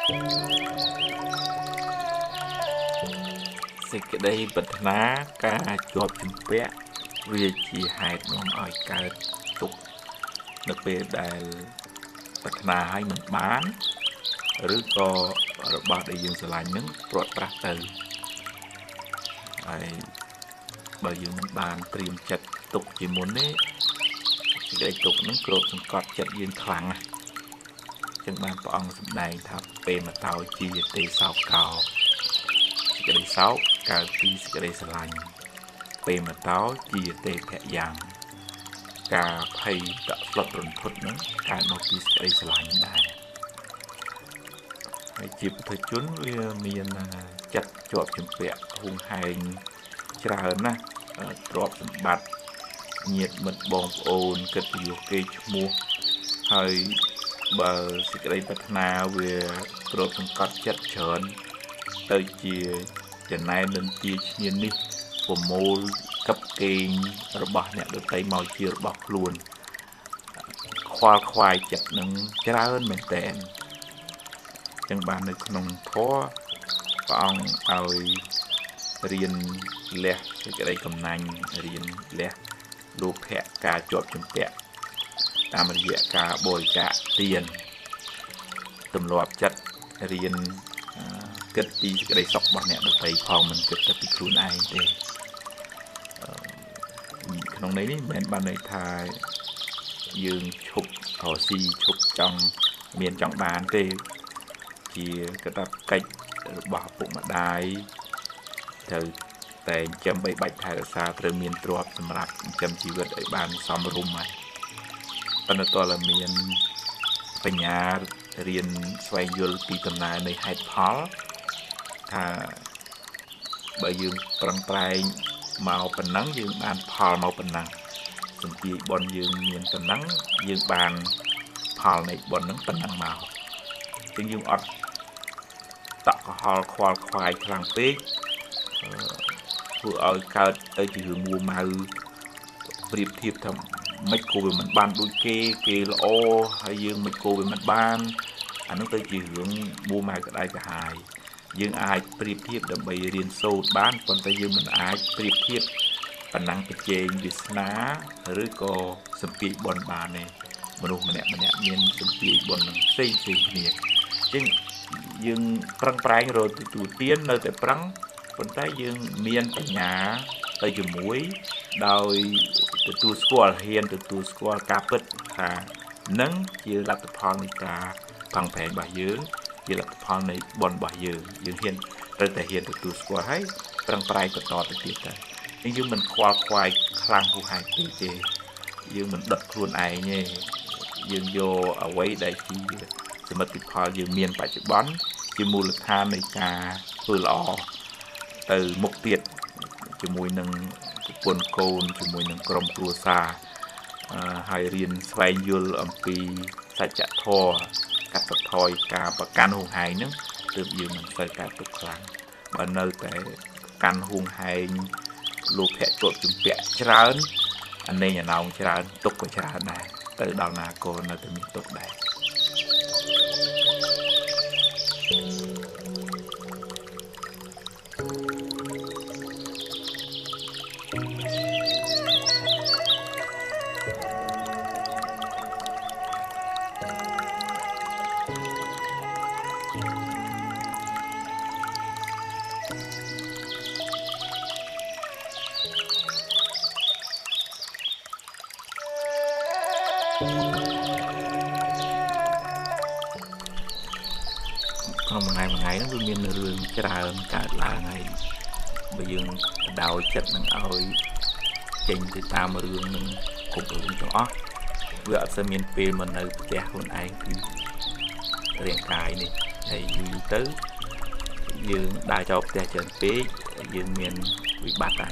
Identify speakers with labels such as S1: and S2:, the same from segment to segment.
S1: សេចក្តីប្រាថ្នាការជាប់ជំពាក់វាជាហេតុនាំឲ្យកើតទុក្ខនៅពេលដែលប្រាថ្នាឲ្យមិនបានឬក៏របស់ដែលយើងស្រឡាញ់នឹងព្រាត់ប្រាសទៅហើយបើយើងមិនបានត្រៀមចិត្តទុកជាមុនទេសេចក្តីទុកនឹងគ្របសង្កត់ចិត្តយើងខ្លាំងណាស់ចឹងបានព្រះអង្គសម្ដែងថាពេលមកតោជាទេសោកកោសេចក្តីសោកកើតពីសេចក្តីស្រឡាញ់ពេលមកតោជាទេភយ៉ាងការភ័យតក់ស្លុតរន្ធត់នឹងកើតមកពីសេចក្តីស្រឡាញ់ដែរហើយជាពុទ្ធជនវាមានចិត្តជាប់ជំពាក់ហួងហែងច្រើនណាស់ទ្រព្យសម្បត្តិញាតិមិត្តបងប្អូនកិត្តិយសគេឈ្មោះហើយបើសេចក្តីប្រាថ្នាវាគ្របសង្កត់ចិត្តច្រើនទៅជាចំណែននឹងជាឈ្នាននេះប្រមូលកັບកេងរបស់អ្នកដទៃមកជារបស់ខ្លួនខ្វល់ខ្វាយចិត្តនឹងច្រើនមែនតើចឹងបាននៅក្នុងធម៌ព្រះអង្គឲ្យរៀនលះសេចក្តីកំណាញ់រៀនលះលោភៈការជាប់ជំពាក់តាមរយៈការបរិច្ចាគទានទម្លាប់ចិត្តរៀនគិតពីសេចក្តីសុខរបស់អ្នកដទៃផងមិនគិតតែពីខ្លួនឯងទេក្នុងន័យនេះមិនមែនបានន័យថាយើងឈប់រកស៊ីឈប់ចង់មានចង់បានទេជាកាតព្វកិច្ចរបស់ឪពុកម្ដាយត្រូវតែចិញ្ចឹមបីបាច់ថែរក្សាត្រូវមានទ្រព្យសម្រាប់ចិញ្ចឹមជីវិតឲ្យបានសមរម្យហើយប៉ុន្តែតើមានបញ្ញារៀនស្វែងយល់ពីដំណើរនៃហេតុផលថាបើយើងប្រឹងប្រែងមកប៉ុណ្ណឹងយើងបានផលមកប៉ុណ្ណឹងសម្ពាធបុណ្យយើងមានប៉ុណ្ណឹងយើងបានផលនៃបុណ្យហ្នឹងប៉ុណ្ណឹងមកជាងយើងអត់តក់កុហលខ្វល់ខ្វាយខ្លាំងពេកធ្វើឲ្យកើតទៅជារឿងមួម៉ៅប្រៀបធៀបថាមិនគួរវាមិនបានដូចគេល្អហើយយើងមិនគួរវាមិនបានអានោះទៅជារឿងមួម៉ៅក្តៅក្រហាយយើងអាចប្រៀបធៀបដើម្បីរៀនសូត្របានប៉ុន្តែយើងមិនអាចប្រៀបធៀបប៉ុណ្ណឹងប្រជែងវាសនាឬក៏សម្ពាធបុណ្យបានទេមនុស្សម្នាក់មានសម្ពាធបុណ្យនឹងផ្សេងគ្នាអញ្ចឹងយើងប្រឹងប្រែងរកទទួលទាននៅតែប្រឹងប៉ុន្តែយើងមានបញ្ញាទៅជាមួយដោយទទួលស្គាល់ហ៊ានទទួលស្គាល់ការពិតថានឹងជាលទ្ធផលនៃការផឹងប្រែងរបស់យើងជាលទ្ធផលនៃបុណ្យរបស់យើងហ៊ានត្រូវតែហ៊ានទទួលស្គាល់ហើយប្រឹងប្រែងបន្តទៅទៀតទៅយើងមិនខ្វល់ខ្វាយខ្លាំងហួសហេតុពេកទេយើងមិនដុតខ្លួនឯងទេយើងយកអ្វីដែលជាសមិទ្ធផលយើងមានបច្ចុប្បន្នជាមូលដ្ឋាននៃការធ្វើល្អទៅមុខទៀតជាមួយនឹងប្រពន្ធកូនជាមួយនឹងក្រុមគ្រួសារហើយរៀនស្វែងយល់អំពីសច្ចធម៌កាត់បន្ថយការប្រកាន់ហួងហែងហ្នឹងទើបយើងមិនសូវកើតទុក្ខខ្លាំងបើនៅតែកាន់ហួងហែងលោភៈជាប់ជំពាក់ច្រើនអាណេញអាណោងច្រើនទុក្ខក៏ច្រើនដែរទៅដល់ណាក៏នៅតែមានទុក្ខដែរក្នុងមួយថ្ងៃហ្នឹងវាមានរឿងច្រើនកើតឡើងហើយបើយើងបដោយចិត្តនឹងឲ្យចេញទៅតាមរឿងនឹងគ្រប់រឿងទាំងអស់វាអត់សូវមានពេលមកនៅផ្ទះខ្លួនឯងពីរាងកាយនេះហើយយូរទៅយើងដើរចូលផ្ទះច្រើនពេកយើងមានវិបត្តិ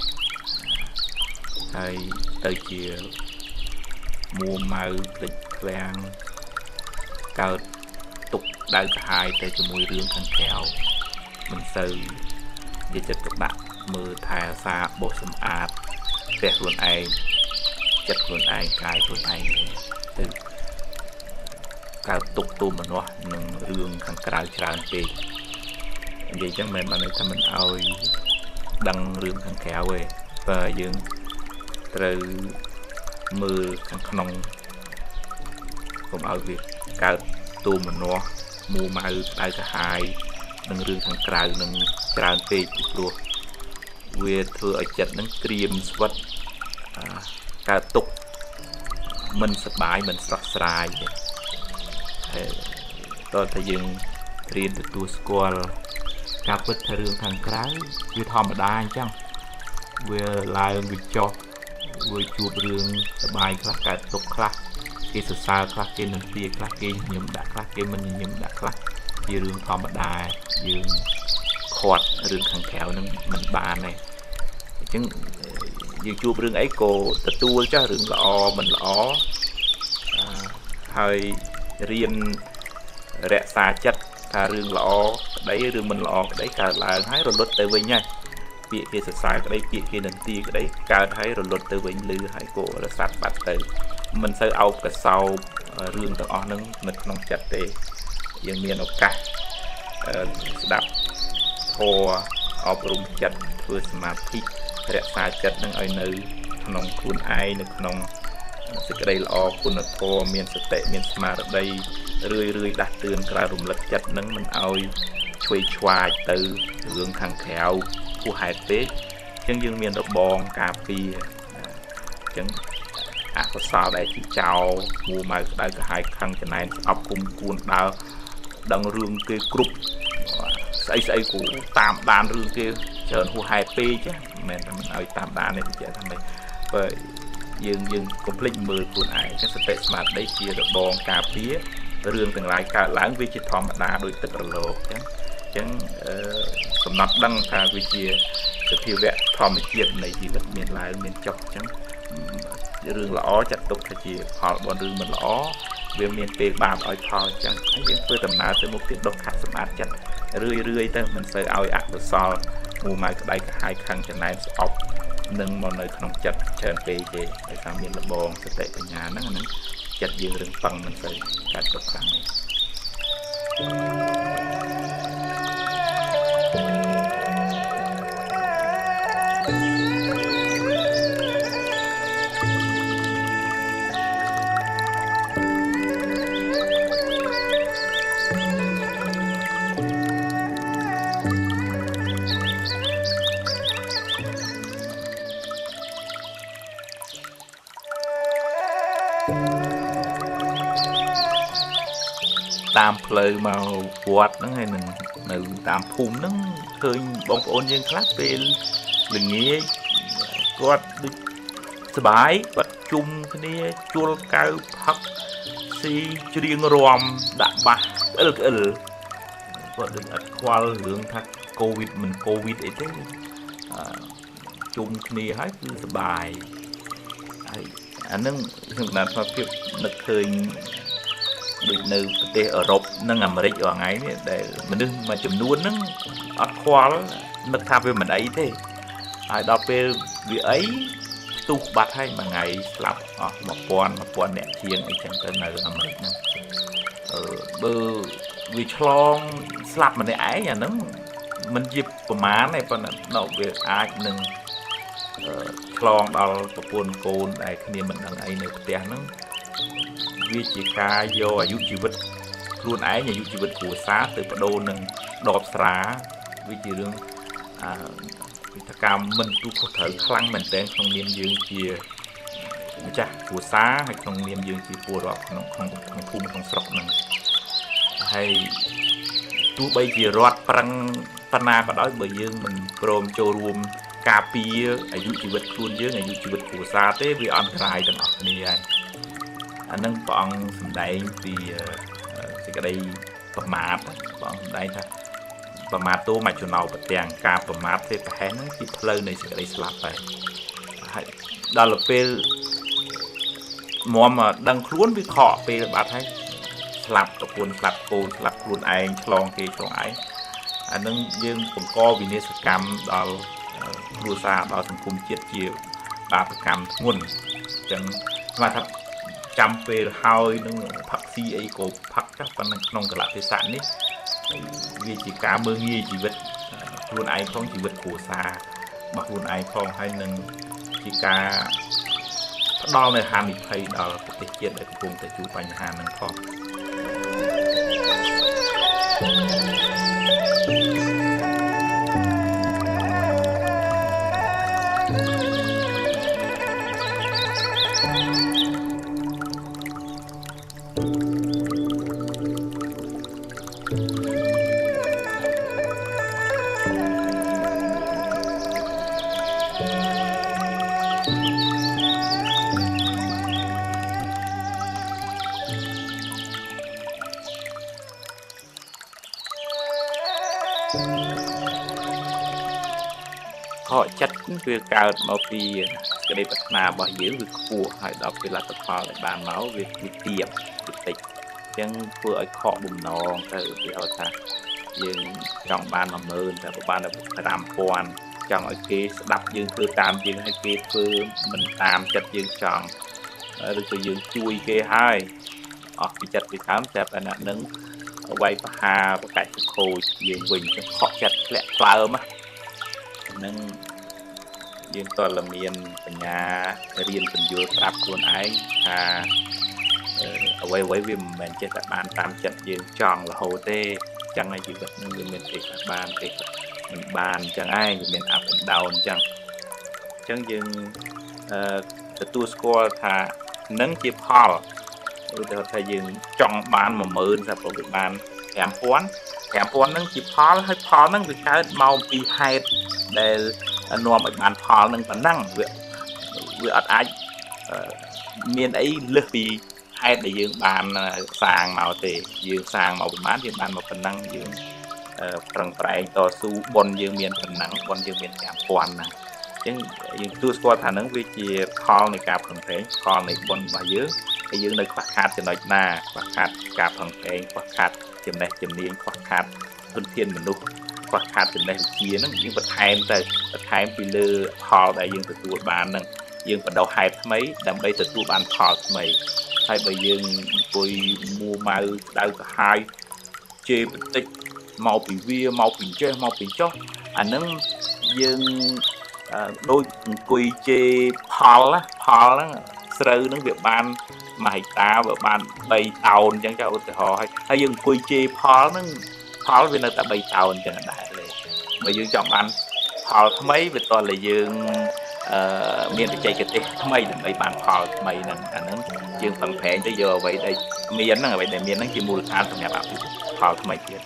S1: ហើយទៅជាមួម៉ៅភ្លេចឃ្លាំងកើតទុកដៅកាហាយទៅជាមួយរឿងខាងក្រៅមិនសូវនិយាយចិត្តទុកដាក់មើលថែរក្សាបោសសម្អាតផ្ទះខ្លួនឯងចិត្តខ្លួនឯងកាយខ្លួនឯងទៅ cao tục tu mà nó nâng rương thằng cào tràn về vậy chắc mình bạn ấy thầm mình ao đăng rương thằng kẹo về và dương từ mưa thằng nông cũng ao việc cao tu mà nó mua mai đại cả hai nâng rương thằng cào nâng tràn về luôn về thừa ở chật nâng cream vật cao tục mình sắp bài mình sắp xài tôi thấy dừng riêng từ tu school cặp với thời lượng thằng cái vì thòm ở đai chăng vừa lại vừa cho vừa chụp rương bài khác cả tục khác cái sự sao khác cái nền tiền khác cái nhầm đã khác cái mình nhầm đã khác vì rương thòm ở đai dừng khoát rương thằng khéo nên mình bàn này chứng dừng chụp rương ấy cô tự tu cho rương lọ mình lọ hơi riêng rẽ xa chất thà rương lọ đấy rương mình lọ đấy cả là hái rồi lột tới với nhau việc kia sẽ sai cái đấy việc kia nền ti cái đấy cả thấy rồi lột tới với lư hai cổ là sát bát tới mình sẽ ao cả sau rương từ on nâng mình không chặt để dân miền ở cả đạp thò ở rung chặt vừa smart thị rẽ xa chất nâng ở nơi nông khuôn ai nâng nông sự cái đây làคุณธรรมmiền sạch tệ miền smart ở đây rưỡi đặt tường cả rùng lật chặt nâng mình ao chui choai từ hướng thằng khéo khu hải tế chân dương miền độc bòn cà phê chân có sao đây chỉ chào mua mà đây cả hai khăn cái này ấp cùng cuốn đào đằng rương kia group xây của tam đàn rương kia chờ khu hải tế chứ mình ao tam đàn này thì thằng này vậy dương complete mười cuốn ai cái space smart đấy chia được bòn cà phê rương từng lại cả lãng vi chỉ thòm đa đôi tức là lô chẳng cầm nắp đăng cả vi chia cái thiêu vẹn thòm chiết này thì vật miền lại miền chọc chẳng rương lõ chặt tục thì chỉ họ bọn rương mình lõ về miền tây bàn ở thò chẳng thấy những phơi tầm nào tới một tiết độc hạt smart chặt rưỡi tới mình sẽ ao ạc được so mua mai cái đây cả hai khăn cho này ọc nâng một nơi không chặt trơn về để sang miền là bòn sẽ tệ ở nhà nó chặt dương rừng bằng mình phải cắt độc khăn này tam phơi màu quạt nó hay mình từ tam phun nó khơi bông ôn dương khác về đừng nghe quạt sờ bái quạt chung cái này chua cao hắc si riêng ròm đạn bạc quạt đừng ăn qua lượng thắt covid mình covid ấy thế chung cái này hết cứ sờ bài anh nâng là pháp việc nực khơi bị nơi để ở Úc nó ngầm ở đây ở ngay để mình đừng mà chấm nuôn nó ăn khoa nó tham về mình ấy thế ai đọc về việc ấy tu bát hay mà ngày lặp một quan nẹt chiên ấy chẳng tới nơi ở đây bơ vì chlong slap mình để ấy nhà nó mình dịp của má này còn nó về ai nâng chlong đó của buồn cồn này khi mình đang ấy nơi tiền nó vì chỉ ca do ở dụ chỉ vật luôn ấy nhà dụ chỉ vật của xã từ bắt đầu nâng đọp xá vì chỉ đương vì ta cam mình tu có thể khăn mình tên không niệm dương chia chả của xã hay không niệm dương chia của đó không phun không sọc nâng hay tu bây giờ rót prang pana có đói bởi dương mình prom cho rùm cà phê ở dụ chỉ vật luôn dương ở dụ chỉ vật của xã thế vì ăn trai tầng ở này anh nâng bọn đây thì cái đây bầm mát bọn đây thôi bầm mát tô mà chỗ nào bật đèn cà bầm mát thì phải nó chỉ plơ này sẽ đây slap vậy đó là về mà đang cuốn với họ về bạn thấy slap tập cuốn slap cuốn anh chlong kia cho ấy anh nâng dương cũng co vì nên cam đó đua xa đó thành cùng chết chiều ba cam nguồn chẳng mà thật chăm về hơi nó phật ស៊ីអីក៏ផឹកចុះប៉ុន្តែក្នុងកលៈទេសៈនេះវាជាការមើងងាយជីវិតខ្លួនឯងផងជីវិតគ្រួសាររបស់ខ្លួនឯងផងហើយនឹងជាការផ្ដល់នូវហានិភ័យដល់ប្រទេសជាតិដែលកំពុងតែជួបបញ្ហាហ្នឹងផងខកចិត្តវាកើតមកពីក្តីប្រាថ្នារបស់យើងវាខ្ពស់ហើយដល់ពេលលទ្ធផលដែលបានមកវាទាបតិចអញ្ចឹងធ្វើឲ្យខកបំណងទៅវាថាយើងចង់បាន 10000 តែបានតែ 5000 ចង់ឲ្យគេស្ដាប់យើងធ្វើតាមយើងឲ្យគេធ្វើមិនតាមចិត្តយើងចង់ឬក៏យើងជួយគេហើយអស់ពីចិត្តពីដើមតែអាណនឹងវាយប្រហាប្រកាច់ខូចយើងវិញខកចិត្តធ្លាក់ផ្លើមហ្នឹងយើងតើមានបញ្ញារៀនបញ្យល់ប្រាប់ខ្លួនឯងថាអ្វីវាមិនមែនចេះតែបានតាមចិត្តយើងចង់រហូតទេអញ្ចឹងហើយជីវិតនឹងវាមានពេលខ្លះបានពេលខ្លះមិនបានអញ្ចឹងឯងវាមាន up and down អញ្ចឹងយើងទទួលស្គាល់ថានឹងជាផលឧទាហរណ៍ថាយើងចង់បាន 10000 តែប្រហែលបាន 5000 ហ្នឹងជាផលហើយផលហ្នឹងវាកើតមកពីហេតុដែលនាំឲ្យបានផលហ្នឹងប៉ុណ្ណឹងវាអត់អាចមានអីលើសពីហេតុដែលយើងបានសាងមកទេយើងសាងមកប្រហែលយើងបានមកប៉ុណ្ណឹងយើងប្រឹងប្រែងតស៊ូបុណ្យយើងមានប៉ុណ្ណឹងបុណ្យយើងមាន 5000 ហ្នឹងអញ្ចឹងយើងទទួលស្គាល់ថាហ្នឹងវាជាផលនៃការប្រឹងប្រែងផលនៃបុណ្យរបស់យើងហើយយើងនៅខ្វះខាតចំណុចណាខ្វះខាតការប្រឹងប្រែងខ្វះខាតចំណេះជំនាញខ្វះខាតធនធានមនុស្សខ្វះខាតចំណេះវិជ្ជាហ្នឹងយើងបន្ថែមពីលើផលដែលយើងទទួលបានហ្នឹងយើងបដោះហេតុថ្មីដើម្បីទទួលបានផលថ្មីហើយបើយើងអង្គុយមួម៉ៅដៅកាហាយជេរបន្តិចមកពីវាមកពីចេះមកពីចុះអាហ្នឹងយើងដូចអង្គុយជេរផលហ្នឹងស្រូវហ្នឹងវាបាន1ហិកតាវាបាន3តោនអញ្ចឹងចាឧទាហរណ៍ហើយយើងអង្គុយជេរផលហ្នឹងផលវានៅតែ3តោនអញ្ចឹងដែរបើយើងចង់បានផលថ្មីវាតើតែយើងមានបច្ចេកទេសថ្មីដើម្បីបានផលថ្មីហ្នឹងអាហ្នឹងយើងប្រឹងប្រែងទៅយកអ្វីដែលមានហ្នឹងអ្វីដែលមានហ្នឹងជាមូលដ្ឋានសម្រាប់អភិវឌ្ឍផលថ្មីទៀត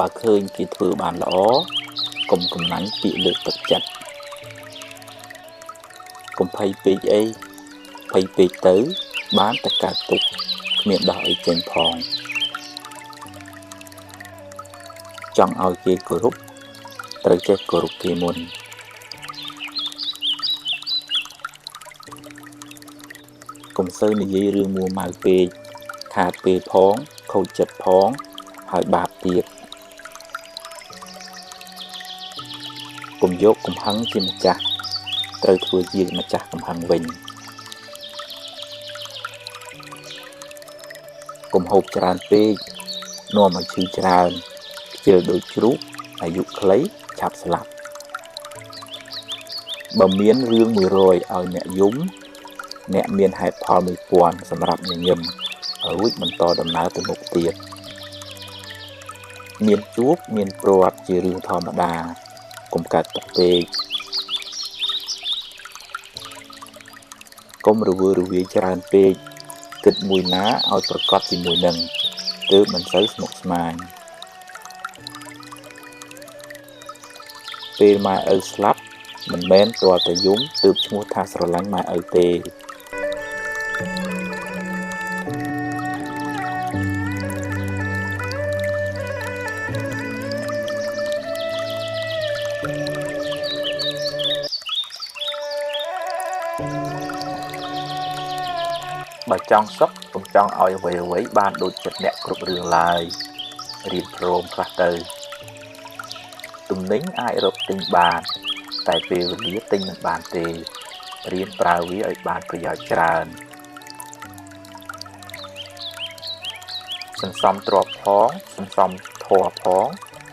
S1: បើឃើញគេធ្វើបានល្អកុំកំណាញ់ពាក្យលើកទឹកចិត្តកុំភ័យពេកអីភ័យពេកទៅបានតែកើតទុក្ខគ្មានដោះអីចេញផងចង់ឲ្យគេគោរពត្រូវចេះគោរពគេមុនកុំសូវនិយាយរឿងមួម៉ៅពេកខាតពេលផងខូចចិត្តផងហើយបាបទៀតកុំយកកំហឹងជាម្ចាស់ត្រូវធ្វើជាម្ចាស់កំហឹងវិញកុំហូបច្រើនពេកនាំឲ្យឈឺច្រើនខ្ជិលដូចជ្រូកអាយុខ្លីឆាប់ស្លាប់បើមានរឿង100ឲ្យអ្នកយំអ្នកមានហេតុផល1000សម្រាប់ញញឹមរួចបន្តដំណើរទៅមុខទៀតមានជួបមានព្រាត់ជារឿងធម្មតាកុំកើតទុក្ខពេកកុំរវើរវាយច្រើនពេកគិតមួយណាឲ្យប្រកបជាមួយនឹងទើបមិនសូវស្មុគស្មាញពេលម៉ែឪស្លាប់មិនមែនទាល់តែយំទើបឈ្មោះថាស្រឡាញ់ម៉ែឪទេ បើចង់សុខកុំចង់ឲ្យអ្វីបានដូចចិត្តអ្នកគ្រប់រឿងឡើយរៀនព្រមខ្លះទៅទំនិញអាចរកទិញបានតែពេលវេលាទិញមិនបានទេរៀនប្រើវាឲ្យបានប្រយោជន៍ច្រើនសន្សំទ្រព្យផងសន្សំធម៌ផង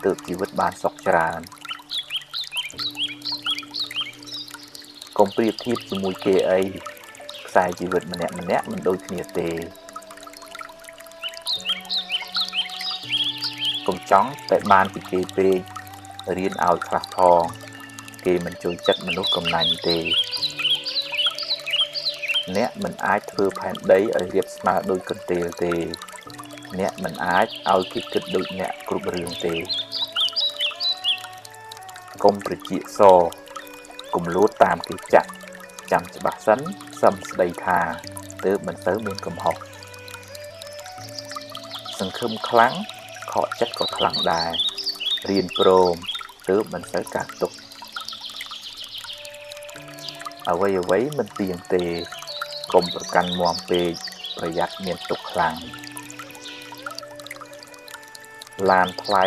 S1: ទើបជីវិតបានសុខច្រើនកុំប្រៀបធៀបជាមួយគេអីខ្សែជីវិតម្នាក់មិនដូចគ្នាទេកុំចង់តែបានពីគេពេករៀនឲ្យខ្លះផងគេមិនចូលចិត្តមនុស្សកំណាញ់ទេអ្នកមិនអាចធ្វើផែនដីឲ្យរាបស្មើដូចកន្ទេលទេអ្នកមិនអាចឲ្យគេគិតដូចអ្នកគ្រប់រឿងទេកុំប្រជៀកសកុំលួចតាមគេចាក់ចាំច្បាស់សិនសឹមស្ដីថាទើបមិនទៅមានកំហុសសង្ឃឹមខ្លាំងខកចិត្តក៏ខ្លាំងដែររៀនព្រមទើបមិនសូវកាត់ទុកអ្វីមិនទៀងទេកុំប្រកាន់មាំពេកប្រយ័ត្នមានទុកខ្លាំងឡានថ្លៃ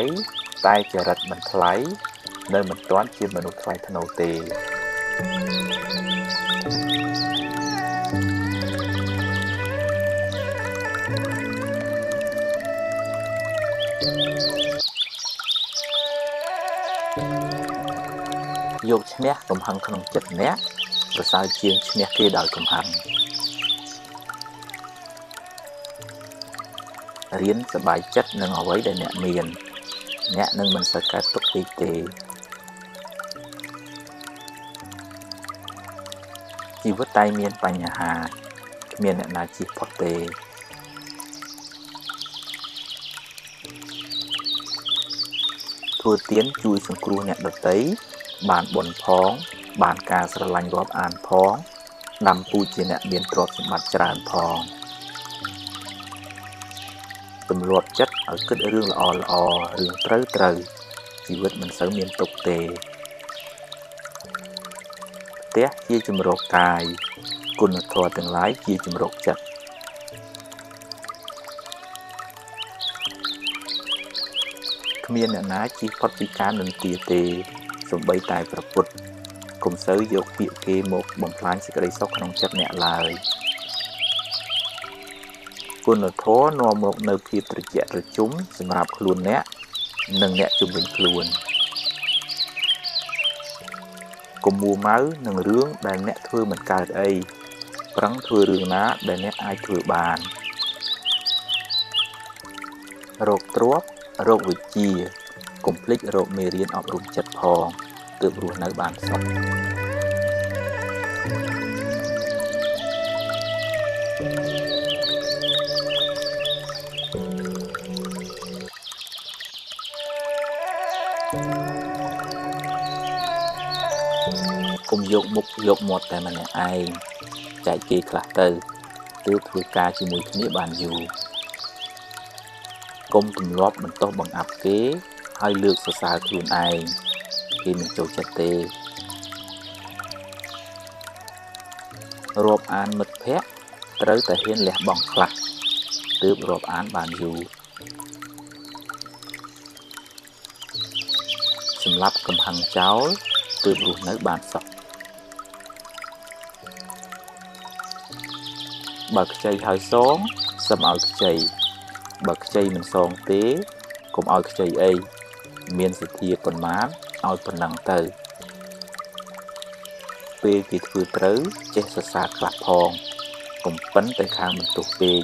S1: តែចរិតមិនថ្លៃនៅមិនទាន់ជាមនុស្សថ្លៃថ្នូរទេយកឈ្នះកំហឹងក្នុងចិត្តអ្នកប្រសើរជាងឈ្នះគេដោយកំហឹងរៀនសប្បាយចិត្តនឹងអ្វីដែលអ្នកមានអ្នកនឹងមិនសូវកើតទុក្ខពេកទេជីវិតតែមានបញ្ហាគ្មានអ្នកណាជៀសផុតទេធ្វើទានជួយសង្គ្រោះអ្នកដទៃបានបុណ្យផងបានការស្រឡាញ់រាប់អានផងដាំពូជជាអ្នកមានទ្រព្យសម្បត្តិច្រើនផងទម្លាប់ចិត្តឲ្យគិតរឿងល្អរឿងត្រូវជីវិតមិនសូវមានទុក្ខទេផ្ទះជាជំរកកាយគុណធម៌ទាំងឡាយជាជំរកចិត្តគ្មានអ្នកណាជៀសផុតពីការនិន្ទាទេសូម្បីតែព្រះពុទ្ធកុំសូវយកពាក្យគេមកបំផ្លាញសេចក្តីសុខក្នុងចិត្តអ្នកឡើយគុណធម៌នាំមកនៅភាពត្រជាក់ត្រជុំសម្រាប់ខ្លួនអ្នកនិងអ្នកជុំវិញខ្លួនកុំមួម៉ៅនឹងរឿងដែលអ្នកធ្វើមិនកើតអីប្រឹងធ្វើរឿងណាដែលអ្នកអាចធ្វើបានរោគទ្រព្យរោគវិជ្ជាកុំភ្លេចរោគមេរៀនអប់រំចិត្តផងទើបរស់នៅបានសុខកុំយកមុខយកមាត់តែម្នាក់ឯងចែកគេខ្លះទៅទើបធ្វើការជាមួយគ្នាបានយូរកុំទម្លាប់បន្ទោសបង្អាប់គេហើយលើកសរសើរខ្លួនឯងគេមិនចូលចិត្តទេរាប់អានមិត្តភក្តិត្រូវតែហ៊ានលះបង់ខ្លះទើបរាប់អានបានយូរសម្រាប់កំហឹងចោលទើបរស់នៅបានសុខបើខ្ចីហើយសងសឹមឲ្យខ្ចីបើខ្ចីមិនសងទេកុំឲ្យខ្ចីអីមានសទ្ធាប៉ុន្មានឲ្យប៉ុណ្ណឹងទៅពេលគេធ្វើត្រូវចេះសរសើរខ្លះផងកុំប៉ិនតែខាងបន្ទោសពេក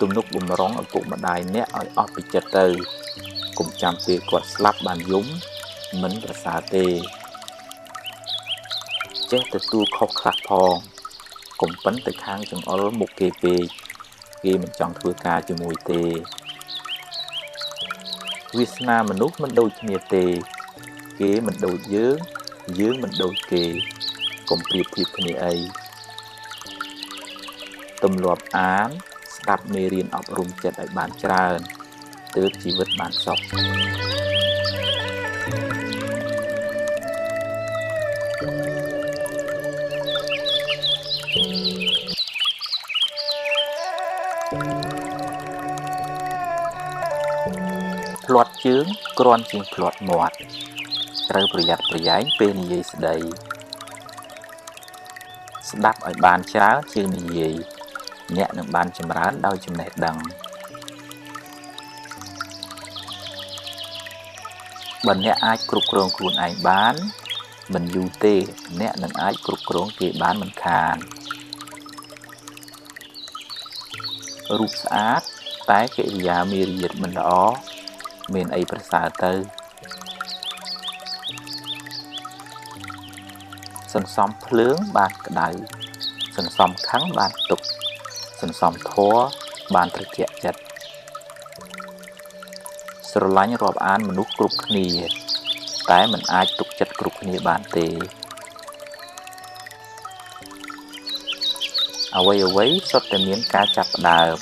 S1: ទំនុកបំរុងឪពុកម្ដាយអ្នកឲ្យអស់ពីចិត្តទៅកុំចាំពេលគាត់ស្លាប់បានយំមិនប្រសើរទេចេះទទួលខុសខ្លះផងកុំប៉ិនទៅខាងចង្អុលមុខគេពេកគេមិនចង់ធ្វើការជាមួយទេវាសនាមនុស្សមិនដូចគ្នាទេគេមិនដូចយើងមិនដូចគេកុំប្រៀបធៀបគ្នាអីទម្លាប់អានស្ដាប់មេរៀនអប់រំចិត្តឲ្យបានច្រើនទើបជីវិតបានសុខ ភ្លាត់ជើងគ្រាន់ជាងភ្លាត់មាត់ត្រូវប្រយ័ត្នប្រយែងពេលនិយាយស្ដីស្ដាប់ឲ្យបានច្រើនជាងនិយាយអ្នកនឹងបានចម្រើនដោយចំណេះដឹងបើអ្នកអាចគ្រប់គ្រងខ្លួនឯងបានមិនយូរទេអ្នកនឹងអាចគ្រប់គ្រងគេបានមិនខានរូបស្អាតតែកិរិយាមារយាទមិនល្អមានអីប្រសើរទៅសន្សំភ្លើងបានក្តៅសន្សំខឹងបានទុក្ខសន្សំធម៌បានត្រជាក់ចិត្តស្រឡាញ់រាប់អានមនុស្សគ្រប់គ្នាតែមិនអាចទុកចិត្តគ្រប់គ្នាបានទេអ្វីសុទ្ធតែមានការចាប់ផ្ដើម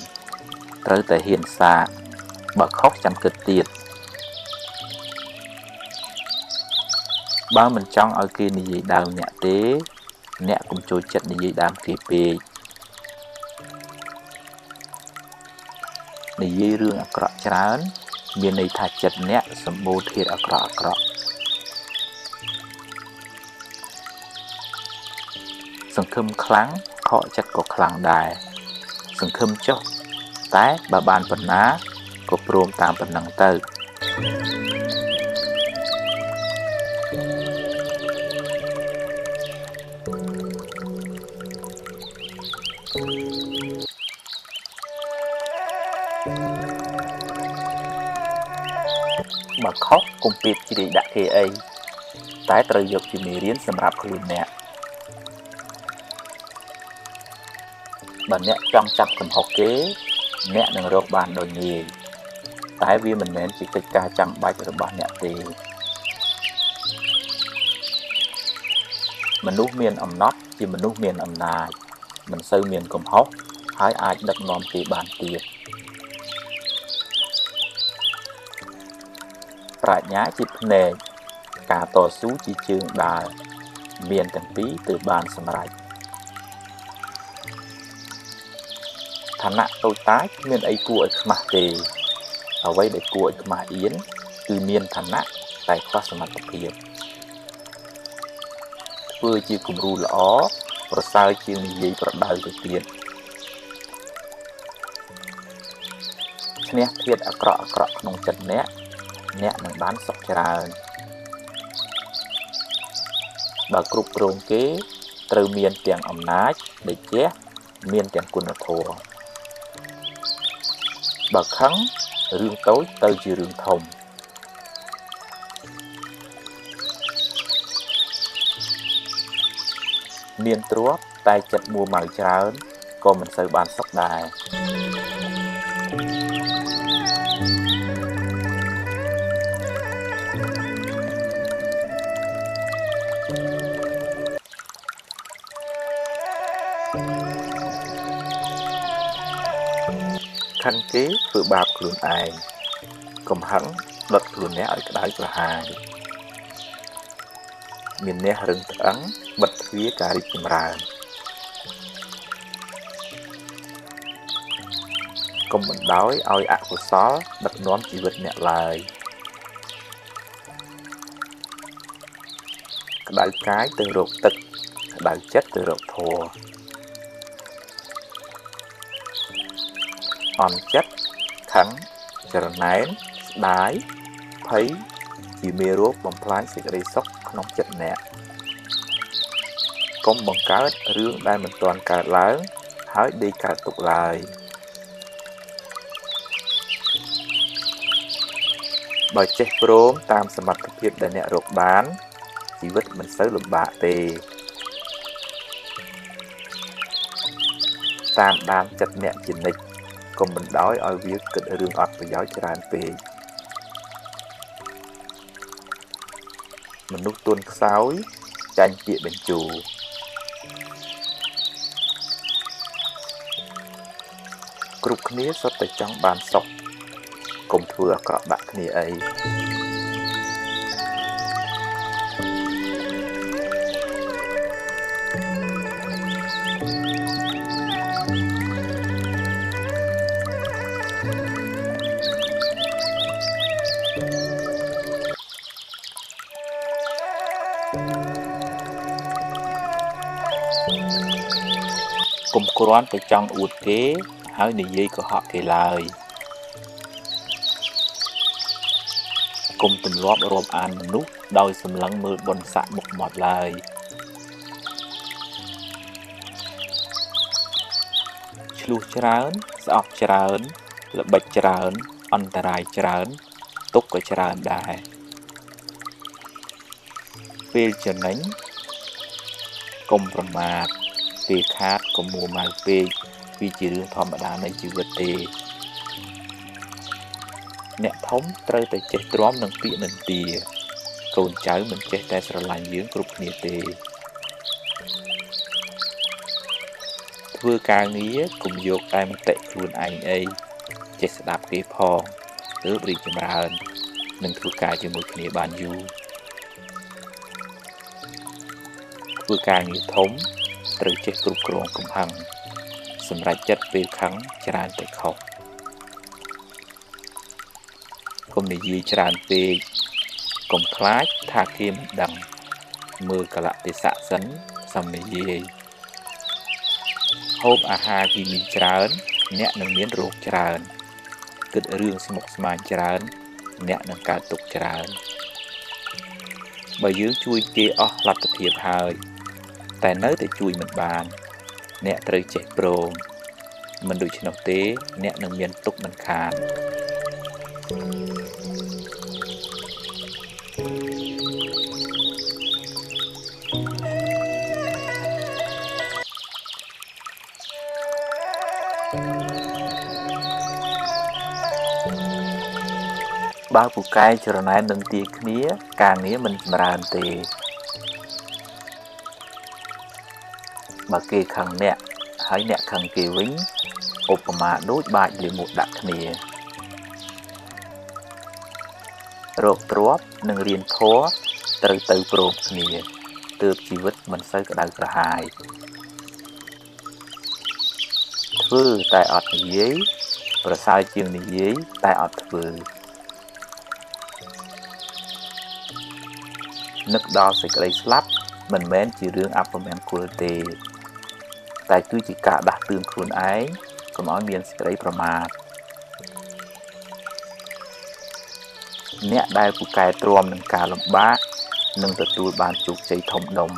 S1: ត្រូវតែហ៊ានសាកបើខុសចាំគិតទៀតបើមិនចង់ឲ្យគេនិយាយដើមអ្នកទេអ្នកកុំចូលចិត្តនិយាយដើមគេពេកនិយាយរឿងអាក្រក់ច្រើនមានន័យថាចិត្តអ្នកសម្បូរធាតុអាក្រក់សង្ឃឹមខ្លាំងខកចិត្តក៏ខ្លាំងដែរសង្ឃឹមចុះតែបើបានប៉ុណ្ណាក៏ព្រមតាមប៉ុណ្ណឹងទៅបើខុសកុំពីតជ្រាយដាក់គេអីតែត្រូវយកជាមេរៀនសម្រាប់ខ្លួនអ្នកបើអ្នកចង់ចាប់កំហុសគេអ្នកនឹងរកបានដោយងាយតែវាមិនមែនជាកិច្ចការចាំបាច់របស់អ្នកទេមនុស្សមានអំណត់ជាមនុស្សមានអំណាចមិនសូវមានកំហុសហើយអាចដឹកនាំគេបានទៀតប្រាជ្ញាជាភ្នែកការតស៊ូជាជើងដើរមានទាំងពីរទើបបានសម្រេចឋានៈតូចតាចមានអីគួរឲ្យខ្មាស់ទេអ្វីដែលគួរឲ្យខ្មាស់អៀនគឺមានឋានៈតែខ្វះសមត្ថភាពធ្វើជាគំរូល្អប្រសើរជាងនិយាយប្រដៅទៅទៀតឈ្នះធាតុអាក្រក់ក្នុងចិត្តអ្នកនឹងបានសុខច្រើនបើគ្រប់គ្រងគេត្រូវមានទាំងអំណាចដេជះមានទាំងគុណធម៌បើខឹងរឿងតូចទៅជារឿងធំមានទ្រព្យតែចិត្តមួម៉ៅច្រើនក៏មិនសូវបានសុខដែរខឹងគេធ្វើបាបខ្លួនឯងកំហឹងដុតខ្លួនអ្នកឲ្យក្តៅក្រហាយមានអ្នករឹងត្អឹងបិទទ្វារការរីកចម្រើនកុំបណ្ដោយឲ្យអកុសលដឹកនាំជីវិតអ្នកឡើយក្តៅកាយទៅរកទឹកក្តៅចិត្តទៅរកធម៌អន់ចិត្តខឹងចរណែនស្ដាយភ័យជាមេរោគបំផ្លាញសេចក្តីសុខក្នុងចិត្តអ្នកកុំបង្កើតរឿងដែលមិនទាន់កើតឡើងហើយដេកកើតទុកឡើយបើចេះព្រមតាមសមត្ថភាពដែលអ្នករកបានជីវិតមិនសូវលំបាកទេតាមដានចិត្តអ្នកជានិច្ចកុំបណ្ដោយឲ្យវាគិតរឿងអត់ប្រយោជន៍ច្រើនពេកមនុស្សទន់ខ្សោយចាញ់ពាក្យបញ្ជូរគ្រប់គ្នាសុទ្ធតែចង់បានសុខកុំធ្វើអាក្រក់ដាក់គ្នាអី កុំគ្រាន់តែចង់អួតគេហើយនិយាយកុហកគេឡើយកុំទម្លាប់រាប់អានមនុស្សដោយសម្លឹងមើលបុណ្យស័ក្តិមុខមាត់ឡើយឆ្លោះច្រើនស្អប់ច្រើនល្បិចច្រើនអន្តរាយច្រើនទុក្ខក៏ច្រើនដែរពេលចំណេញកុំប្រមាទពេលខាតកុំមួម៉ៅពេកវាជារឿងធម្មតានៃជីវិតទេអ្នកធំត្រូវតែចេះទ្រាំនឹងពាក្យមិនទាកូនចៅមិនចេះតែស្រឡាញ់យើងគ្រប់គ្នាទេធ្វើការងារកុំយកតែមតិខ្លួនឯងអីចេះស្ដាប់គេផងទើបរីកចម្រើននិងធ្វើការជាមួយគ្នាបានយូរធ្វើការងារធំត្រូវចេះគ្រប់គ្រងកំហឹងសម្រាប់ចិត្តពេលខឹងច្រើនតែខុសកុំនិយាយច្រើនពេកកុំខ្លាចថាគេមិនដឹងមើលកលៈទេសៈសិនសំនិយាយហូបអាហារគីមីច្រើនអ្នកនឹងមានរោគច្រើនគិតរឿងស្មុគស្មាញច្រើនអ្នកនឹងកើតទុក្ខច្រើនបើយើងជួយគេអស់លទ្ធភាពហើយតែនៅតែជួយមិនបានអ្នកត្រូវចេះព្រមមិនដូច្នោះទេអ្នកនឹងមានទុក្ខមិនខានបើពូកែច្រណែននឹងទីគ្នាការងារមិនចម្រើនទេបើគេខឹងអ្នកហើយអ្នកខឹងគេវិញឧបមាដូចបាចលាមកដាក់គ្នារកទ្រព្យនិងរៀនធម៌ត្រូវទៅព្រមគ្នាទើបជីវិតមិនសូវក្តៅក្រហាយធ្វើតែអត់និយាយប្រសើរជាងនិយាយតែអត់ធ្វើនឹកដល់សេចក្តីស្លាប់មិនមែនជារឿងអពមង្គលទេតែគឺជាការដាស់តឿនខ្លួនឯងកុំឲ្យមានសេចក្តីប្រមាទអ្នកដែលពូកែទ្រាំនឹងការលំបាកនឹងទទួលបានជោគជ័យធំដុំ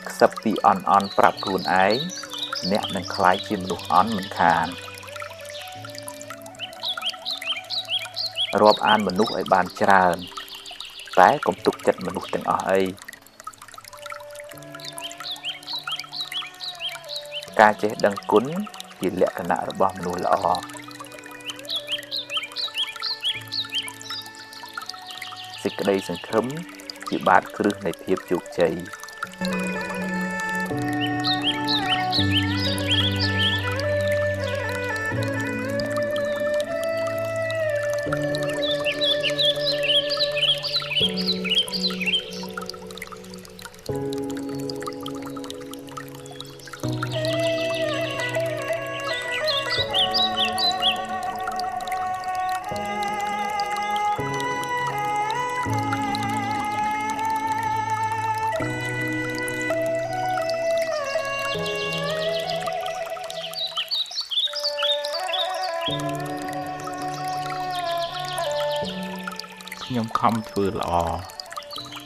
S1: ខ្សឹបពីអន់ប្រាប់ខ្លួនឯងអ្នកនឹងក្លាយជាមនុស្សអន់មិនខានរាប់អានមនុស្សឲ្យបានច្រើនតែកុំទុកចិត្តមនុស្សទាំងអស់អីការចេះដឹងគុណជាលក្ខណៈរបស់មនុស្សល្អសេចក្តីសង្ឃឹមជាបាតគ្រឹះនៃភាពជោគជ័យខ្ញុំខំធ្វើល្អ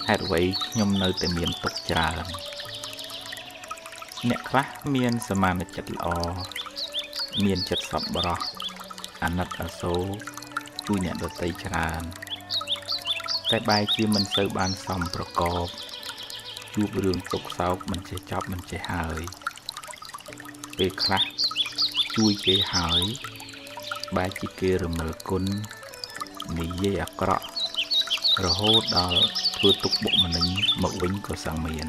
S1: ហេតុអ្វីខ្ញុំនៅតែមានទុក្ខច្រើនអ្នកខ្លះមានសមានចិត្តល្អមានចិត្តសប្បុរសអាណិតអាសូរជួយអ្នកដទៃច្រើនតែបែរជាមិនសូវបានសមប្រកបជួបរឿងទុក្ខសោកមិនចេះចប់មិនចេះហើយពេលខ្លះជួយគេហើយបែរជាគេរមិលគុណនិយាយអាក្រក់រហូតដល់ធ្វើទុកបុកម្នេញមកវិញក៏សឹងមាន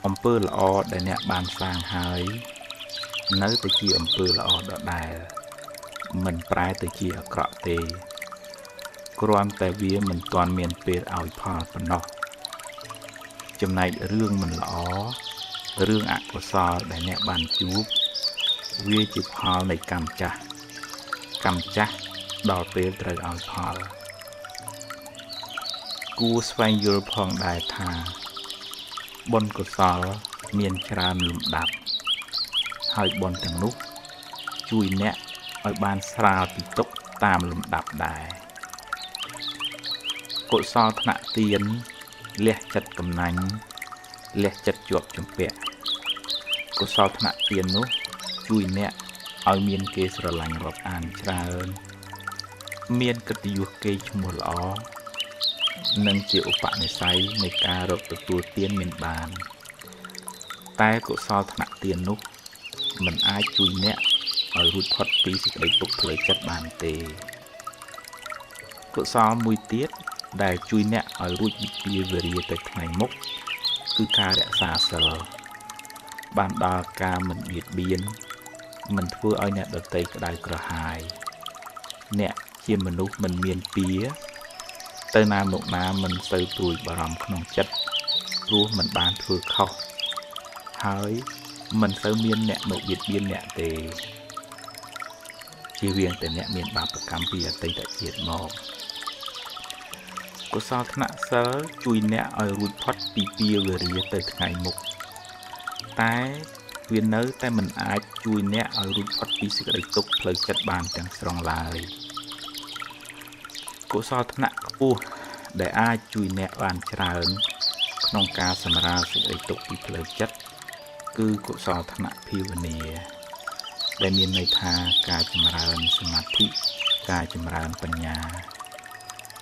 S1: អំពើល្អដែលអ្នកបានសាងហើយនៅតែជាអំពើល្អដដែលមិនប្រែទៅជាអាក្រក់ទេគ្រាន់តែវាមិនទាន់មានពេលឲ្យផលប៉ុណ្ណោះចំណែករឿងមិនល្អរឿងអកុសលដែលអ្នកបានជួបវាជាផលនៃកម្មចាស់ ដល់ពេលត្រូវឲ្យផលគួរស្វែងយល់ផងដែរថាបុណ្យកុសលមានច្រើនលំដាប់ហើយបុណ្យទាំងនោះជួយអ្នកឲ្យបានស្រាលពីទុក្ខតាមលំដាប់ដែរកុសលថ្នាក់ទានលះចិត្តកំណាញ់លះចិត្តជាប់ជំពាក់កុសលថ្នាក់ទាននោះជួយអ្នកឲ្យមានគេស្រឡាញ់រាប់អានច្រើនមានកិត្តិយសគេឈ្មោះល្អនិងជាឧបនិស្ស័យនៃការរកទទួលទានមានបានតែកុសលថ្នាក់ទាននោះមិនអាចជួយអ្នកឲ្យរួចផុតពីសេចក្តីទុក្ខផ្លូវចិត្តបានទេកុសលមួយទៀតដែលជួយអ្នកឲ្យរួចពីពាវេរាទៅថ្ងៃមុខគឺការរក្សាសិលបានដល់ការមិនបៀតបៀនមិនធ្វើឲ្យអ្នកដទៃក្តៅក្រហាយអ្នកជាមនុស្សមិនមានពៀទៅណាមកណាមិនសូវព្រួយបារម្ភក្នុងចិត្តព្រោះមិនបានធ្វើខុសហើយមិនសូវមានអ្នកមកបៀតបៀនអ្នកទេជាវាងតែអ្នកមានបាបកម្មពីអតីតជាតិមកកុសលថ្នាក់សិលជួយអ្នកឲ្យរួចផុតពីពាវេរាទៅថ្ងៃមុខតែវានៅតែមិនអាចជួយអ្នកឲ្យរួចផុតពីសេចក្តីទុក្ខផ្លូវចិត្តបានទាំងស្រុងឡើយកុសលថ្នាក់ខ្ពស់ដែលអាចជួយអ្នកបានច្រើនក្នុងការសម្រាលសេចក្តីទុក្ខពីផ្លូវចិត្តគឺកុសលថ្នាក់ភាវនាដែលមានន័យថាការចម្រើនសមាធិការចម្រើនបញ្ញា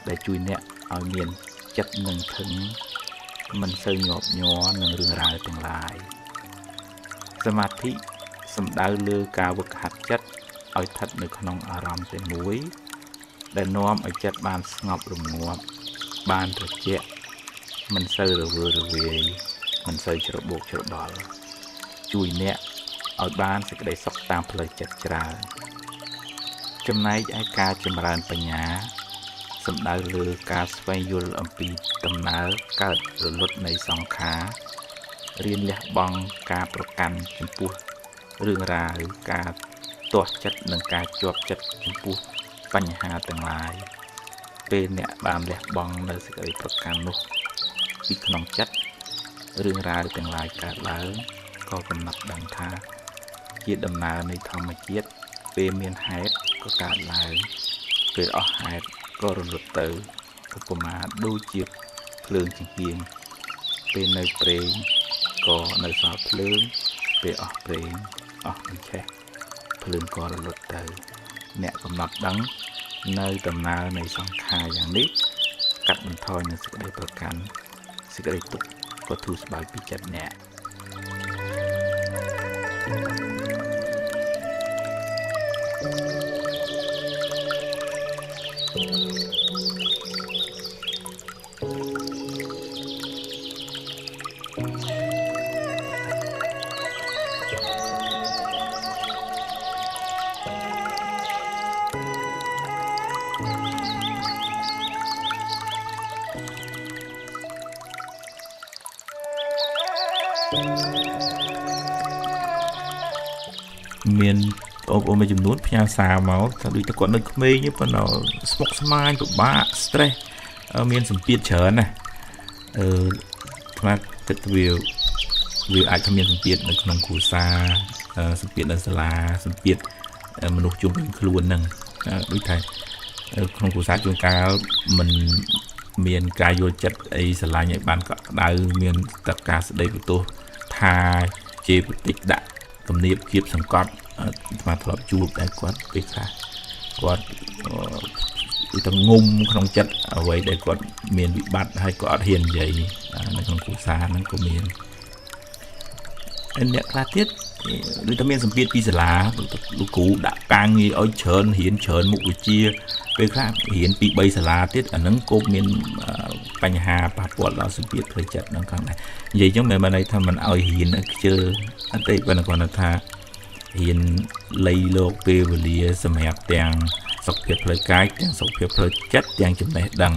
S1: ដែលជួយអ្នកឲ្យមានចិត្តនឹងធឹងមិនសូវញាប់ញ័រនឹងរឿងរ៉ាវទាំងឡាយសមាធិសំដៅលើការវឹកហាត់ចិត្តឲ្យស្ថិតនៅក្នុងអារម្មណ៍តែមួយដែលនាំឲ្យចិត្តបានស្ងប់រងាប់បានត្រជាក់មិនសូវរវើរវាយមិនសូវច្របូកច្របល់ជួយអ្នកឲ្យបានសេចក្តីសុខតាមផ្លូវចិត្តច្រើនចំណែកឯការចម្រើនបញ្ញាសំដៅលើការស្វែងយល់អំពីដំណើរកើតរលត់នៃសង្ខាររៀនលះបង់ការប្រកាន់ចំពោះរឿងរ៉ាវការទាស់ចិត្តនិងការជាប់ចិត្តចំពោះបញ្ហាទាំងឡាយពេលអ្នកបានលះបង់នៅសេចក្តីប្រកាន់នោះពីក្នុងចិត្តរឿងរ៉ាវទាំងឡាយកើតឡើងក៏កំណត់ដឹងថាជាដំណើរនៃធម្មជាតិពេលមានហេតុក៏កើតឡើងពេលអស់ហេតុក៏រលត់ទៅឧបមាដូចជាភ្លើងចង្កៀងពេលនៅប្រេងក៏នៅសល់ភ្លើងពេលអស់ប្រេងអស់អញ្ឆេះភ្លើងក៏រលត់ទៅអ្នកកំណត់ដឹងនៅដំណើរនៃសង្ខារយ៉ាងនេះកាត់បន្ថយនូវសេចក្តីប្រកាន់សេចក្តីទុក្ខក៏ធូរស្បើយពីចិត្តអ្នកមានបងប្អូនមួយចំនួនផ្ញើសារមកថាដូចតែគាត់នៅក្មេងប៉ុន្តែស្មុគស្មាញពិបាក stress មានសម្ពាធច្រើនណាថ្មគិតវាអាចថាមានសម្ពាធនៅក្នុងគ្រួសារសម្ពាធនៅសាលាសម្ពាធមនុស្សជុំវិញខ្លួនហ្នឹងដូចថាក្នុងគ្រួសារជួនកាលមិនមានការយល់ចិត្តអីស្រឡាញ់ឲ្យបានកក់ក្ដៅមានតែការស្ដីបន្ទោសថាជេរបន្តិចដាក់គំនាបគៀបសង្កត់ស្មាធ្លាប់ជួបតែគាត់ពេលខ្លះគាត់ទៅងុំក្នុងចិត្តអ្វីដែលគាត់មានវិបត្តិហើយក៏អត់ហ៊ាននិយាយនៅក្នុងគ្រួសារហ្នឹងក៏មានអ្នកខ្លះទៀតដូចតែមានសម្ពាធពីសាលាលោកគ្រូដាក់ការងារឲ្យច្រើនរៀនច្រើនមុខវិជ្ជាពេលខ្លះរៀនពី3សាលាទៀតអាហ្នឹងក៏មានបញ្ហាប៉ះពាល់ដល់សម្ពាធផ្លូវចិត្តហ្នឹងផងដែរនិយាយចឹងមិនមែនន័យថាមិនឲ្យរៀនខ្ជិលអត់ទេប៉ុន្តែគាត់ថារៀនលៃលោកពេលវេលាសម្រាប់ទាំងសុខភាពផ្លូវកាយទាំងសុខភាពផ្លូវចិត្តទាំងចំណេះដឹង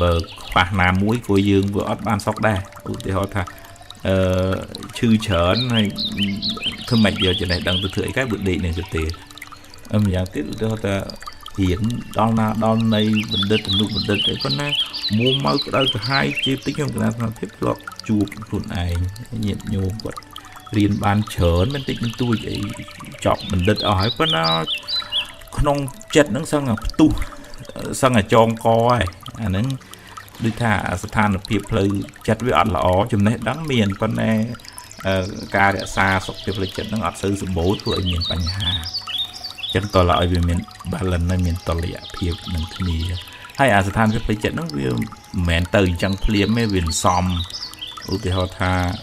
S1: បើខ្វះណាមួយក៏យើងវាអត់បានសុខដែរឧទាហរណ៍ថាឈឺច្រើនហើយធ្វើម៉េចយកចំណេះដឹងទៅធ្វើអីគេបើដេកនឹងទៅទេម្យ៉ាងទៀតឧទាហរណ៍ថា hiện đo này mình đứt đấy con na mua máu cái đâu hai chia tích trong cái nào tiếp lọt chụp luôn này nhiệt nhôm quật riêng ban chớn mình tích tôi vậy chọn mình đứt ở hỏi con nó không chật nó sang là tròn coi nó đi thả sàn phiệp lời chặt với ăn lỏ chùm này đắng miền con này ca để xa sọc phiệp lời chặt nó ngọt sư sự bố của miền Pành Hà chân to lại về miền ba lần nơi miền to lệ phiệp mình thì hay sàn phiệp lời chặt nó mẹn từ chẳng phim mấy viền xòm ưu tiên họ tha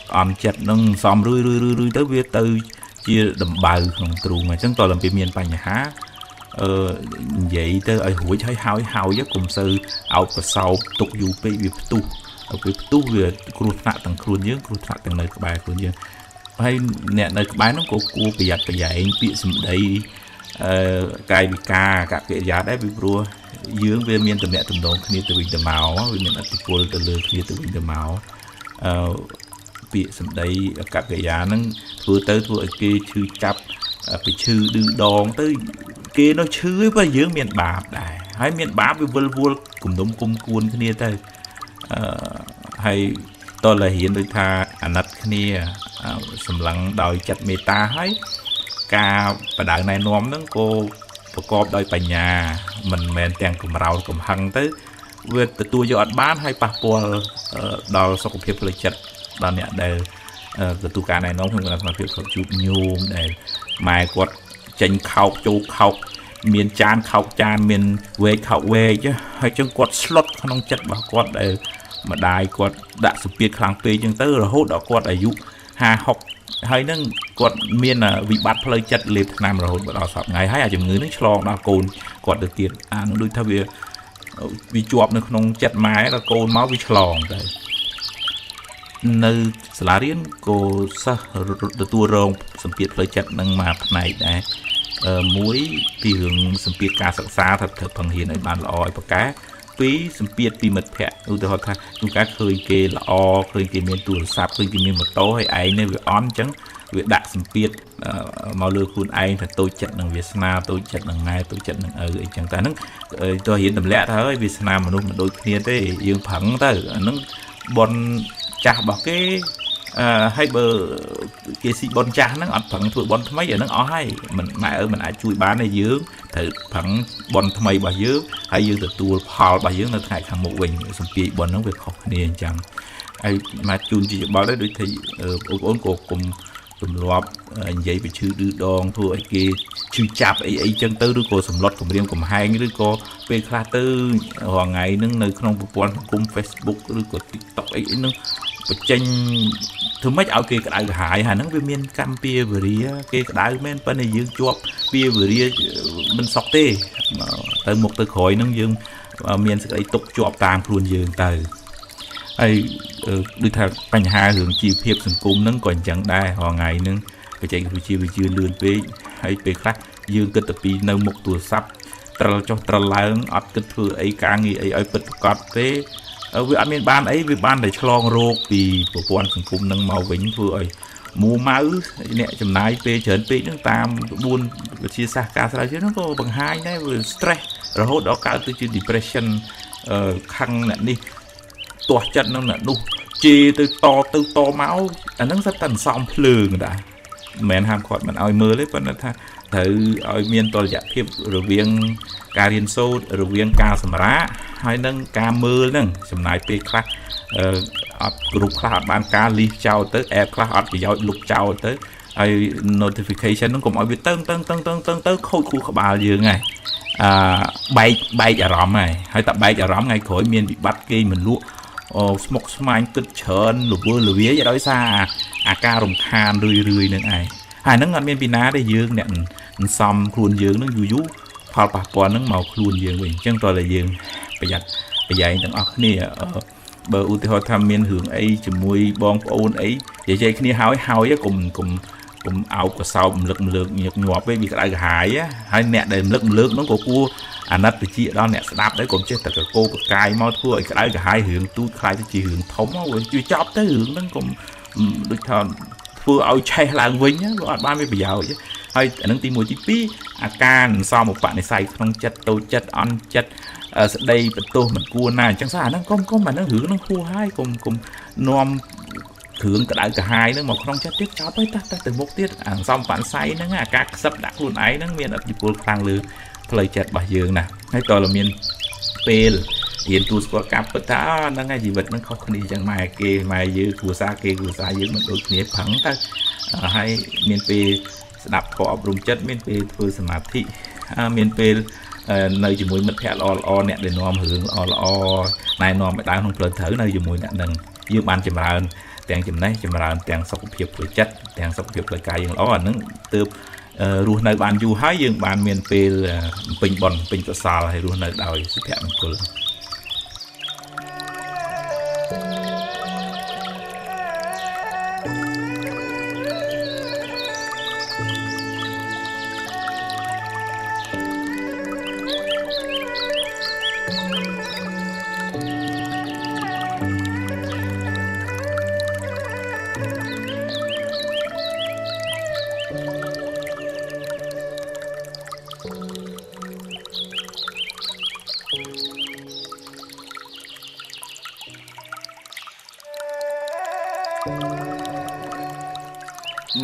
S1: ăn chặt nó xòm rưỡi tới viết từ chia đầm bào không trù mà chân to làm về miền Pành Hà vậy tới ai hủi thấy hao với cùng sư áo và sau tục dù bị tu về kêu thạ tầng khuôn dương kêu thạ tầng nơi bài khuôn dương hay nè nơi bài nó của bây giờ bị sầm đầy cài bị ca các cái giá đấy bị rùa dương về miền tây mẹ tầm đông khi từ bình tây máu về miền tây pol từ lừa khi từ bình tây máu bị sầm đầy các cái giá nó thua tới thua kia chư chắp bị chư đưa đòn tới kia nó chứa với dưới miền bạp này hay miền bạp với vua cùng đống cung cuốn cái này đây hay tôi là hiện đối tha anh nát cái này sầm lặng đòi chặt meta hay ca và đại này nóm nó cô cọp đòi bài nhà mình men tiền cùng rau cùng hăng tới về từ tua cho anh bán hay bạc bùa đòi sau cuộc hiệp lợi chặt đòi nhẹ đều từ tua cá này nó không là việc chụp nhung để mai quật chanh khâu châu khâu miền chan khâu chan miền quê khâu quê chứ hay chân quật slot không chặt bảo quật để mà đài quật đã sự biệt kháng phê chân tới rồi hốt đó quật ở dụ hà học hay nó quật miền là bị bắt lời chặt liệp nam rồi hốt đó sập ngày hay chừng người nó chlong đó cồn quật được tiền nó đôi theo vì chuột nó không chặt máy là cồn máu bị chlong đấy nơi lá riêng cô sa tua rong sầm biệt lời chặt năng mà này đấy muối thì hướng sầm biệt cá sặc xa thật bằng hiện ở bàn lòi và cá phí sầm biệt vì mật phẹ ưu tiên họ thay chúng cá khơi kê lò khơi kê miền tuồng sáp khơi kê miền một tố hay ấy nên việc on chẳng việc đặt sầm biệt màu lừa khuôn anh thật tôi chặt năng Việt Nam tôi chặt năng ngay tôi chặt năng ở chẳng ta nó tôi hiện tầm lẽ thôi Việt Nam mà lúc mà đôi khi thế dương phẳng tới nó bon chả bảo cái hay bờ cái xị bon chả nó ăn phẳng thổi bon mấy giờ nó ó hay mình mẹ ơi mình ai chui bán này dướng thử phẳng bon thay bà dướng hay dướng từ tua phao bà dướng nó thay thành một bình xong bị bon nó việc học nên chẳng ai mà chun chỉ bảo đấy đôi thì ôn cổ cùng loạt vậy bị chữ đưa đòn thua ấy kia chữ chạp ấy chân tư đứa cô sầm lót cùng riêng cùng hai đứa cô về khai tư hoàng ngày nâng nơi không buồn cùng Facebook đứa cô TikTok ấy nâng tranh thứ mấy áo kia cái đại hại hà nâng về miền Campia vừa đi kia cái đại men bên này dương chuột bia vừa đi bên sọc tê từ một từ khỏi nâng dương miền sẽ tục chuột tàng luôn dương từ ai đi theo Pành Hà hướng chi phiệp sừng cung nâng còn chẳng đai họ ngày nâng cái chạy của chi chưa lươn về hay về khác dương kết tập pi nâu một tuổi sắp cho lớn ắt kết thừa ấy cả nghĩ ấy bật cọt thế với anh miền ban ấy với ban để chlong rô vì của quan sừng cung nâng màu vĩnh vừa ấy mua máu nè chấm nái về chấn về nước tam buôn chia sẻ cả sao chứ nó có bằng hai đấy vừa stress rồi hốt đó cả từ chuyện depression khăng nè đi toa chân nó là đu chi từ to máu anh nó rất thành xong lường đã mẹ ham khỏi mình ao mưa lấy phần là thử ao miền toàn giả thiệp rồi viên cà riên sâu rồi viên cà sầm rá hay nâng cà mưa nâng sầm nai pe khác group khác ban cà li chào tới app khác ở cái lục chào tới hay notification nó cũng ở việc tưng khôi khu khảo bao giờ ngày bay giả rõm này hay tập bay giả rõm ngày khỏi miền bị bắt kia mình lụa smoke smile cực chớn lục vơ lục vía vậy đó xa ca rồng khan rười nữa này hai nó ngọn miền Pì Ná đây dương nè xăm khuôn dương nó du phao bạc quan nó màu khuôn dương mình chân tôi là dương bây giờ anh đang ở này bờ ưu tiên tham miền hưởng ấy chỉ mùi bong ôn ấy vậy chơi cái này háo với cùng áo của sau lực nhật nhọp với bị cái hại á hai mẹ đầy lực nó của cua nát từ chị đó nè đạp đấy cũng chết tất cả cô cài mau thua cái đấy cả hai hướng tôi khai thì chỉ hướng thống rồi chưa chóp tới hướng nó cũng được thằng vừa ao chay làng vinh á bạn ba mươi bây giờ chứ ហើយអានឹងទី1ទី2អាការសមឧបនិស្ស័យក្នុងចិត្តតូចចិត្តអន់ចិត្តស្ដីបន្ទោសមិនគួរណាអញ្ចឹងអាហ្នឹងកុំអាហ្នឹងរឿងហ្នឹងហួសហើយកុំនាំគ្រឿងក្តៅក្រហាយហ្នឹងមកក្នុងចិត្តទៀតចោលទៅមុខទៀតអាសមបនិស្ស័យហ្នឹងអាការខ្សឹបដាក់ខ្លួនឯងហ្នឹងមានឥទ្ធិពលខ្លាំងលើផ្លូវចិត្តរបស់យើងណាហើយតើមានពេលរៀនទូស្គាល់ការពិតថាហ្នឹងឯងជីវិតហ្នឹងខុសគ្នាអញ្ចឹងម៉ែគេម៉ែយើងគ្រួសារគេគ្រួសារយើងមិនដូចគ្នាផឹងទៅហើយមានពេលស្ដាប់ធម៌អប់រំចិត្តមានពេលធ្វើសមាធិមានពេលនៅជាមួយមិត្តភ័ក្តិល្អអ្នកដែលនាំរឿងល្អណែនាំឲ្យដើរក្នុងផ្លូវត្រូវនៅជាមួយអ្នកនឹងយើងបានចម្រើនទាំងចំណេះចម្រើនទាំងសុខភាពផ្លូវចិត្តទាំងសុខភាពផ្លូវកាយយើងល្អអានឹងទើបរស់នៅបានយូរហើយយើងបានមានពេលពេញបនពេញកុសលហើយរស់នៅដោយសុភមង្គល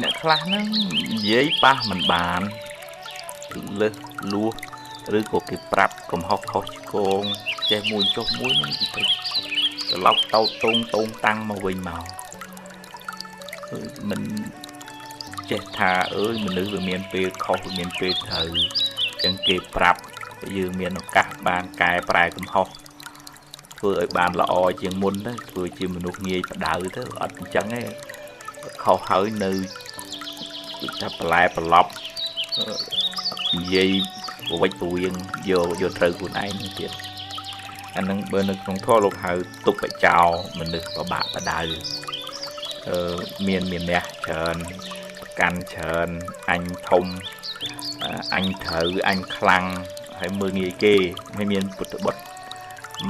S1: អ្នកខ្លះហ្នឹងនិយាយប៉ះមិនបានលើសលួសឬក៏គេប្រាប់កំហុសខុសឆ្គងចេះមួយចុះមួយហ្នឹងទៅត្រឡប់តោតតងតាំងមកវិញមកមិនចេះថាអើយមនុស្សវាមានពេលខុសវាមានពេលត្រូវចឹងគេប្រាប់យើងមានឱកាសបានកែប្រែកំហុសធ្វើឲ្យបានល្អជាងមុនទៅធ្វើជាមនុស្សងាយផ្ដៅទៅអត់អញ្ចឹងទេខុសហើយនៅថាបន្លែប្រឡប់និយាយប្រវិចប្រវៀងយកត្រូវខ្លួនឯងទៀតអានឹងបើនៅក្នុងធម៌លោកហៅទុបចោមនុស្សបបាក់បដៅមានអ្នកច្រើនប្រកាន់ច្រើនអញធំអញត្រូវអញខ្លាំងហើយមើលងាយគេមិនមានពុទ្ធបុត្រ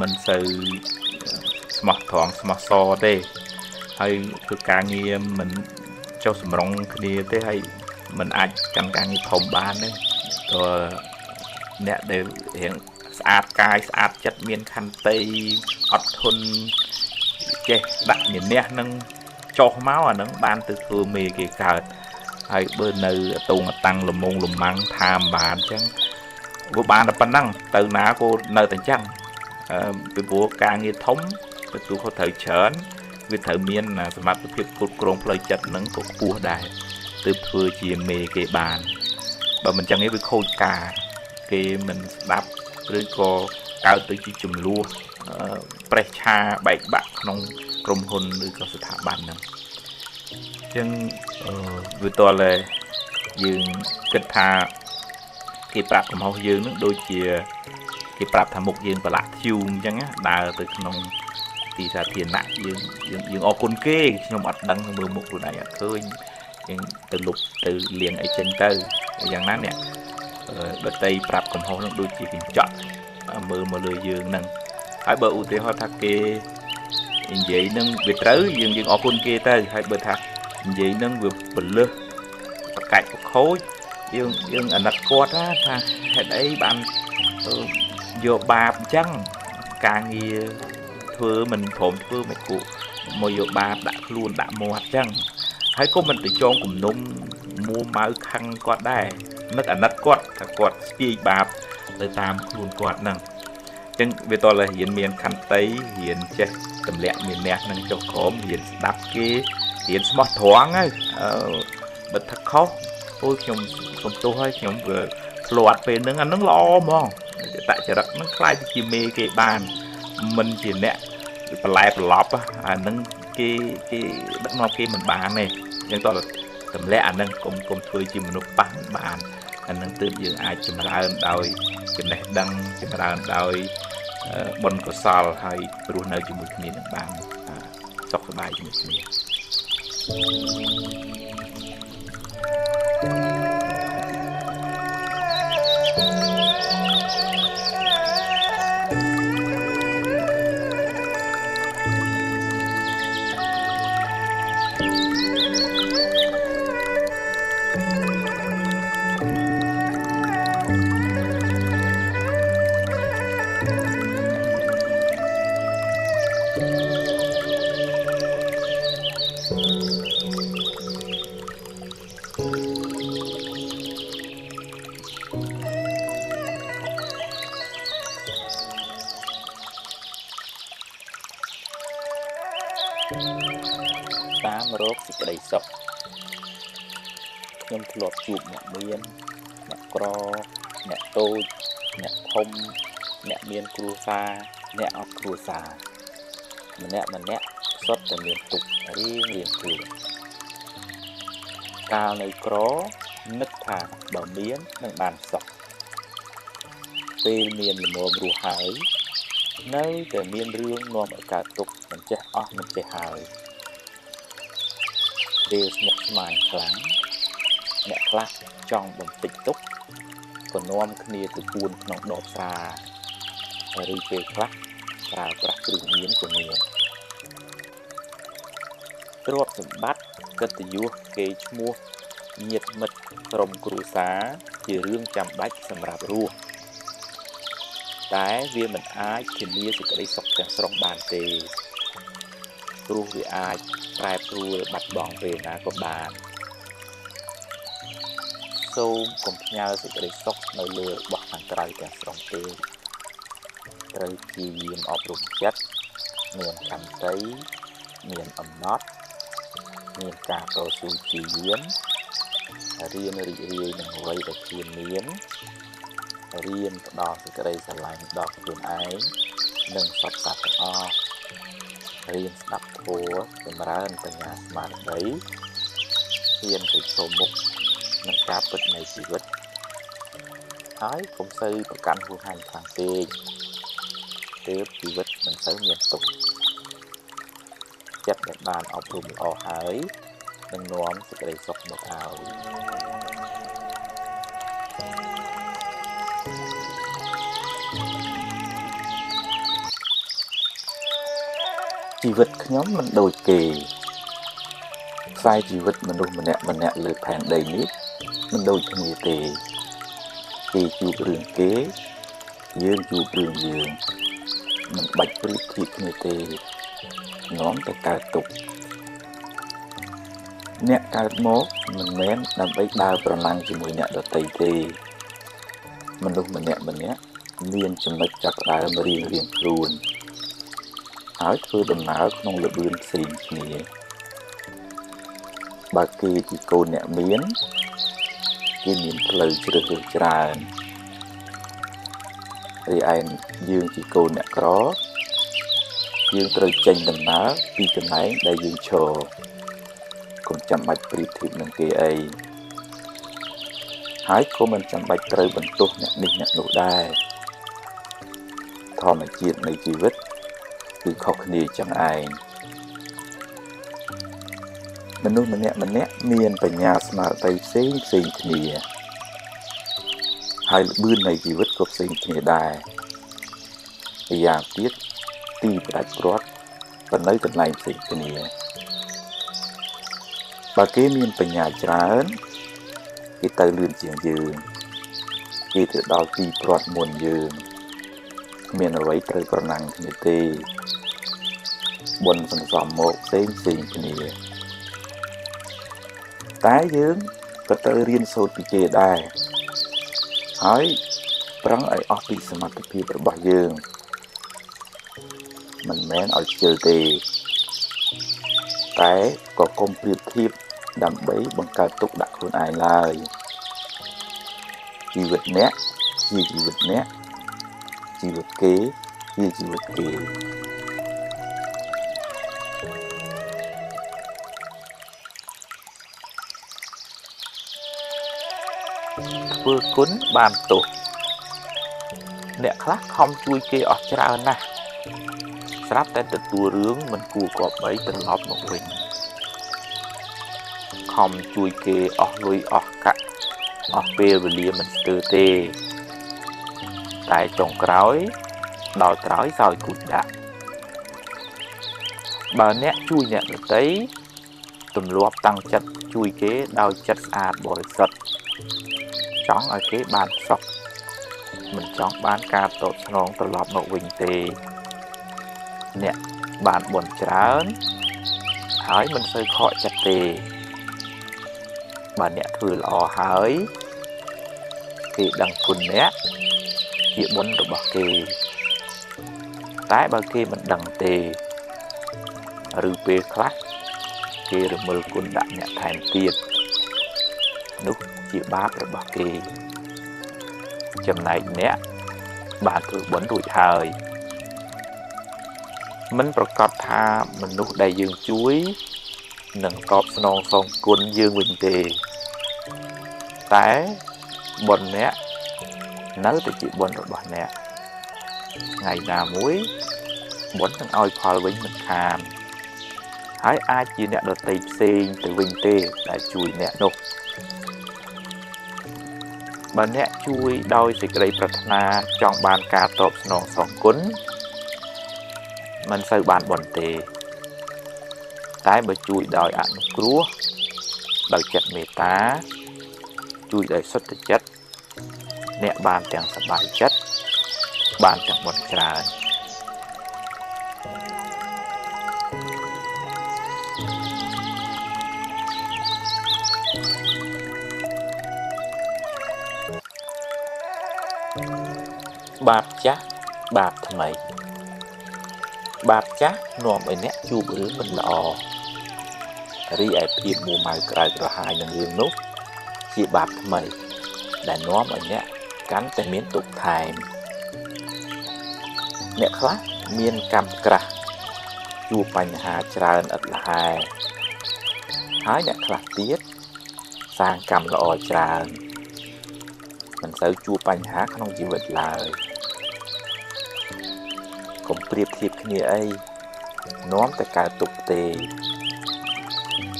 S1: មិនសូវស្មោះត្រង់ស្មោះសរទេហើយធ្វើការងារមិនចុះសម្រងគ្នាទេហើយមិនអាចកាន់ការងារធំបានទេតើអ្នកដែលរៀងស្អាតកាយស្អាតចិត្តមានខន្តីអត់ធន់ចេះដាក់ញញះនឹងចុះមកអានឹងបានទៅធ្វើមេគេកើតហើយបើនៅតងតាំងលំងលំម៉ាំងថាមបានអញ្ចឹងវាបានតែប៉ុណ្ណឹងទៅណាក៏នៅតែអញ្ចឹងពីព្រោះការងារធំទទួលខុសត្រូវច្រើនវាត្រូវមានសមត្ថភាពគ្រប់គ្រងផ្លូវចិត្តនឹងក៏ខ្ពស់ដែរទើបធ្វើជាមេគេបានបើមិនចឹងទេវាខូចការគេមិនស្ដាប់ឬក៏កើតទៅជាចំនួនប្រេះឆាបែកបាក់ក្នុងក្រុមហ៊ុនឬក៏ស្ថាប័នហ្នឹងអញ្ចឹងវាតើយើងគិតថាគេប្រាប់កំហុសយើងនឹងដូចជាគេប្រាប់ថាមុខយើងប្រឡាក់ធ្យូងអញ្ចឹងដើរទៅក្នុងទីសាធារណៈយើងអរគុណគេខ្ញុំអត់ដឹងមើលមុខខ្លួនឯងអត់ឃើញយើងទៅលុបទៅលៀងអីចេញទៅយ៉ាងណាអ្នកដតីប្រាប់កំហុសនឹងដូចជាកញ្ចក់មើលមកលើយើងហ្នឹងហើយបើឧទាហរណ៍ថាគេនិយាយនឹងវាត្រូវយើងអរគុណគេទៅហើយបើថានិយាយនឹងវាពលឹះប្រកាច់ប្រខូចយើងអាណិតគាត់ថាហេតុអីបានយកបាបអញ្ចឹងការងារធ្វើមិនព្រមធ្វើមិនគូមកយកបាបដាក់ខ្លួនដាក់មាត់អញ្ចឹងហើយក៏មិនទៅចងគំនុំមួម៉ៅខឹងគាត់ដែរនឹកអាណិតគាត់ថាគាត់ស្ទាយបាបទៅតាមខ្លួនគាត់ហ្នឹងអញ្ចឹងវាតើរៀនមានខន្តីរៀនចេះទម្លាក់មានអ្នកនឹងចុះក្រោមរៀនស្ដាប់គេរៀនស្មោះត្រង់ហើយបើថាខុសអូយខ្ញុំសុំទោសហើយខ្ញុំវាធ្លាត់ពេលហ្នឹងអាហ្នឹងល្អហ្មងតចរិតហ្នឹងខ្លាយទៅជាមេគេបានមិនជាអ្នកបន្លែប្រឡប់អាហ្នឹងគេដឹកនាំគេមិនបានទេអញ្ចឹងតើទម្លាក់អាហ្នឹងកុំធ្វើជាមនុស្សប៉ះមិនបានអាហ្នឹងទើបយើងអាចចម្រើនដោយចំណេះដឹងចម្រើនដោយបុណ្យកុសលហើយរស់នៅជាមួយគ្នានឹងបានសុខសប្បាយជាមួយគ្នា
S2: តាមរកសេចក្តីសុខខ្ញុំធ្លាប់ជួបអ្នកមានអ្នកក្រអ្នកតូចអ្នកធំអ្នកមានគ្រួសារអ្នកអត់គ្រួសារម្នាក់សុទ្ធតែមានទុក្ខរៀងខ្លួនកាលនៅក្រនឹកថាបើមាននឹងបានសុខពេលមានល្មមរស់ហើយនៅតែមានរឿងនាំឲ្យកើតទុក្ខមិនចេះអស់មិនចេះហើយពេលស្មុគស្មាញខ្លាំងអ្នកខ្លះចង់បំពេញទុក្ខក៏នាំគ្នាទៅពួនក្នុងដបស្រាឬពេលខ្លះប្រើប្រាស់គ្រឿងញៀនក៏មានទ្រព្យសម្បត្តិកិត្តិយសកេរ្តិ៍ឈ្មោះញាតិមិត្តក្រុមគ្រួសារជារឿងចាំបាច់សម្រាប់រស់តែវាមិនអាចធានាសេចក្តីសុខទាំងស្រុងបានទេព្រោះវាអាចប្រែប្រួលបាត់បង់ពេលណាក៏បានសូមកុំផ្ញើសេចក្តីសុខនៅលើរបស់ខាងក្រៅទាំងស្រុងទេត្រូវព្យាយាមអប់រំចិត្តមានខន្តីមានអំណត់មានការតស៊ូព្យាយាមរៀនរីករាយនឹងអ្វីដែលខ្លួនមានរៀនផ្ដល់សេចក្តីស្រឡាញ់ដល់ខ្លួនឯងនិងសត្វសត្វទាំងអស់រៀនស្ដាប់ធម៌ចម្រើនបញ្ញាស្មារតីហ៊ានទៅចូលមុខនឹងការពិតនៃជីវិតហើយកុំសូវប្រកាន់ហួសហាញខ្លាំងពេកទើបជីវិតមិនសូវមានទុក្ខចិត្តដែលបានអប់រំល្អហើយនឹងនាំសេចក្តីសុខមកឲ្យជីវិតខ្ញុំមិនដូចគេខ្សែជីវិតមនុស្សម្នាក់លើផែនដីនេះមិនដូចគ្នាទេគេជួបរឿងគេយើងជួបរឿងយើងមិនបាច់ប្រៀបធៀបគ្នាទេនាំតែកើតទុក្ខអ្នកកើតមកមិនមែនដើម្បីដើរប្រណាំងជាមួយអ្នកដទៃទេមនុស្សម្នាក់មានចំណុចចាប់ផ្ដើមរៀងខ្លួនហើយធ្វើដំណើរក្នុងល្បឿនផ្សេងគ្នាបើគេជាកូនអ្នកមានគេមានផ្លូវជ្រើសរើសច្រើនរីឯយើងជាកូនអ្នកក្រយើងត្រូវចេញដំណើរពីកន្លែងដែលយើងឈរកុំចាំបាច់ប្រៀបធៀបនឹងគេអីហើយក៏មិនចាំបាច់ត្រូវបន្ទោសអ្នកនេះអ្នកនោះដែរធម្មជាតិនៃជីវិតគឺខុសគ្នាចឹងឯងមនុស្សម្នាក់មានបញ្ញាស្មារតីផ្សេងគ្នាហើយល្បឿននៃជីវិតក៏ផ្សេងគ្នាដែរម្យ៉ាងទៀតទីផ្ដាច់ព្រាត់ក៏នៅកន្លែងផ្សេងគ្នាបើគេមានបញ្ញាច្រើនគេទៅលឿនជាងយើងគេទៅដល់ទីព្រាត់មុនយើងគ្មានអ្វីត្រូវប្រណាំងគ្នាទេបុណ្យសន្សំមកផ្សេងគ្នាតែយើងក៏ត្រូវរៀនសូត្រពីគេដែរហើយប្រឹងឲ្យអស់ពីសមត្ថភាពរបស់យើងមិនមែនឲ្យខ្ជិលទេតែក៏កុំប្រៀបធៀបដើម្បីបង្កើតទុក្ខដាក់ខ្លួនឯងឡើយជីវិតអ្នកជាជីវិតអ្នកជីវិតគេជាជីវិតគេធ្វើគុណបានទោសអ្នកខ្លះខំជួយគេអស់ច្រើនណាស់ស្រាប់តែទទួលរឿងមិនគួរគប្បីត្រឡប់មកវិញខំជួយគេអស់លុយអស់កាក់អស់ពេលវេលាមិនស្ទើរទេតែចុងក្រោយដល់ក្រោយសោយគូចដាក់បើអ្នកជួយអ្នកដទៃទម្លាប់តាំងចិត្តជួយគេដោយចិត្តស្អាតបរិសុទ្ធចង់ឲ្យគេបានសុខមិនចង់បានការតបស្នងត្រឡប់មកវិញទេអ្នកបានបុណ្យច្រើនហើយមិនសូវខកចិត្តទេបើអ្នកធ្វើល្អហើយគេដឹងគុណអ្នកជាបុណ្យរបស់គេតែបើគេមិនដឹងទេ ឬពេលខ្លះគេរមិលគុណដាក់អ្នកថែមទៀតនោះជាបាបរបស់គេចំណែកអ្នកបានធ្វើបុណ្យរួចហើយមិនប្រកាសថាមនុស្សដែលយើងជួយនឹងតបស្នងសងគុណយើងវិញទេតែបុណ្យអ្នកនៅតែជាបុណ្យរបស់អ្នកថ្ងៃណាមួយបុណ្យនឹងឲ្យផលវិញមិនខានហើយអាចជាអ្នកដទៃផ្សេងទៅវិញទេដែលជួយអ្នកនោះបើអ្នកជួយដោយសេចក្តីប្រាថ្នាចង់បានការតបស្នងសងគុណមិនសូវបានបុណ្យទេតែបើជួយដោយអនុគ្រោះដោយចិត្តមេត្តាជួយដោយសុទ្ធចិត្តអ្នកបានទាំងសប្បាយចិត្តបានទាំងបុណ្យច្រើនបាបចាស់បាបថ្មីបាបចាស់នាំឲ្យអ្នកជួបរឿងមិនល្អរីឯភាពមួម៉ៅក្រៅក្រហាយនឹងរឿងនោះជាបាបថ្មីដែលនាំឲ្យអ្នកកាន់តែមានទុក្ខថែមអ្នកខ្លះមានកម្មក្រាស់ជួបបញ្ហាច្រើនឥតល្ហែហើយអ្នកខ្លះទៀតសាងកម្មល្អច្រើនមិនសូវជួបបញ្ហាក្នុងជីវិតឡើយកុំប្រៀបធៀបគ្នាអីនាំតែកើតទុក្ខទេ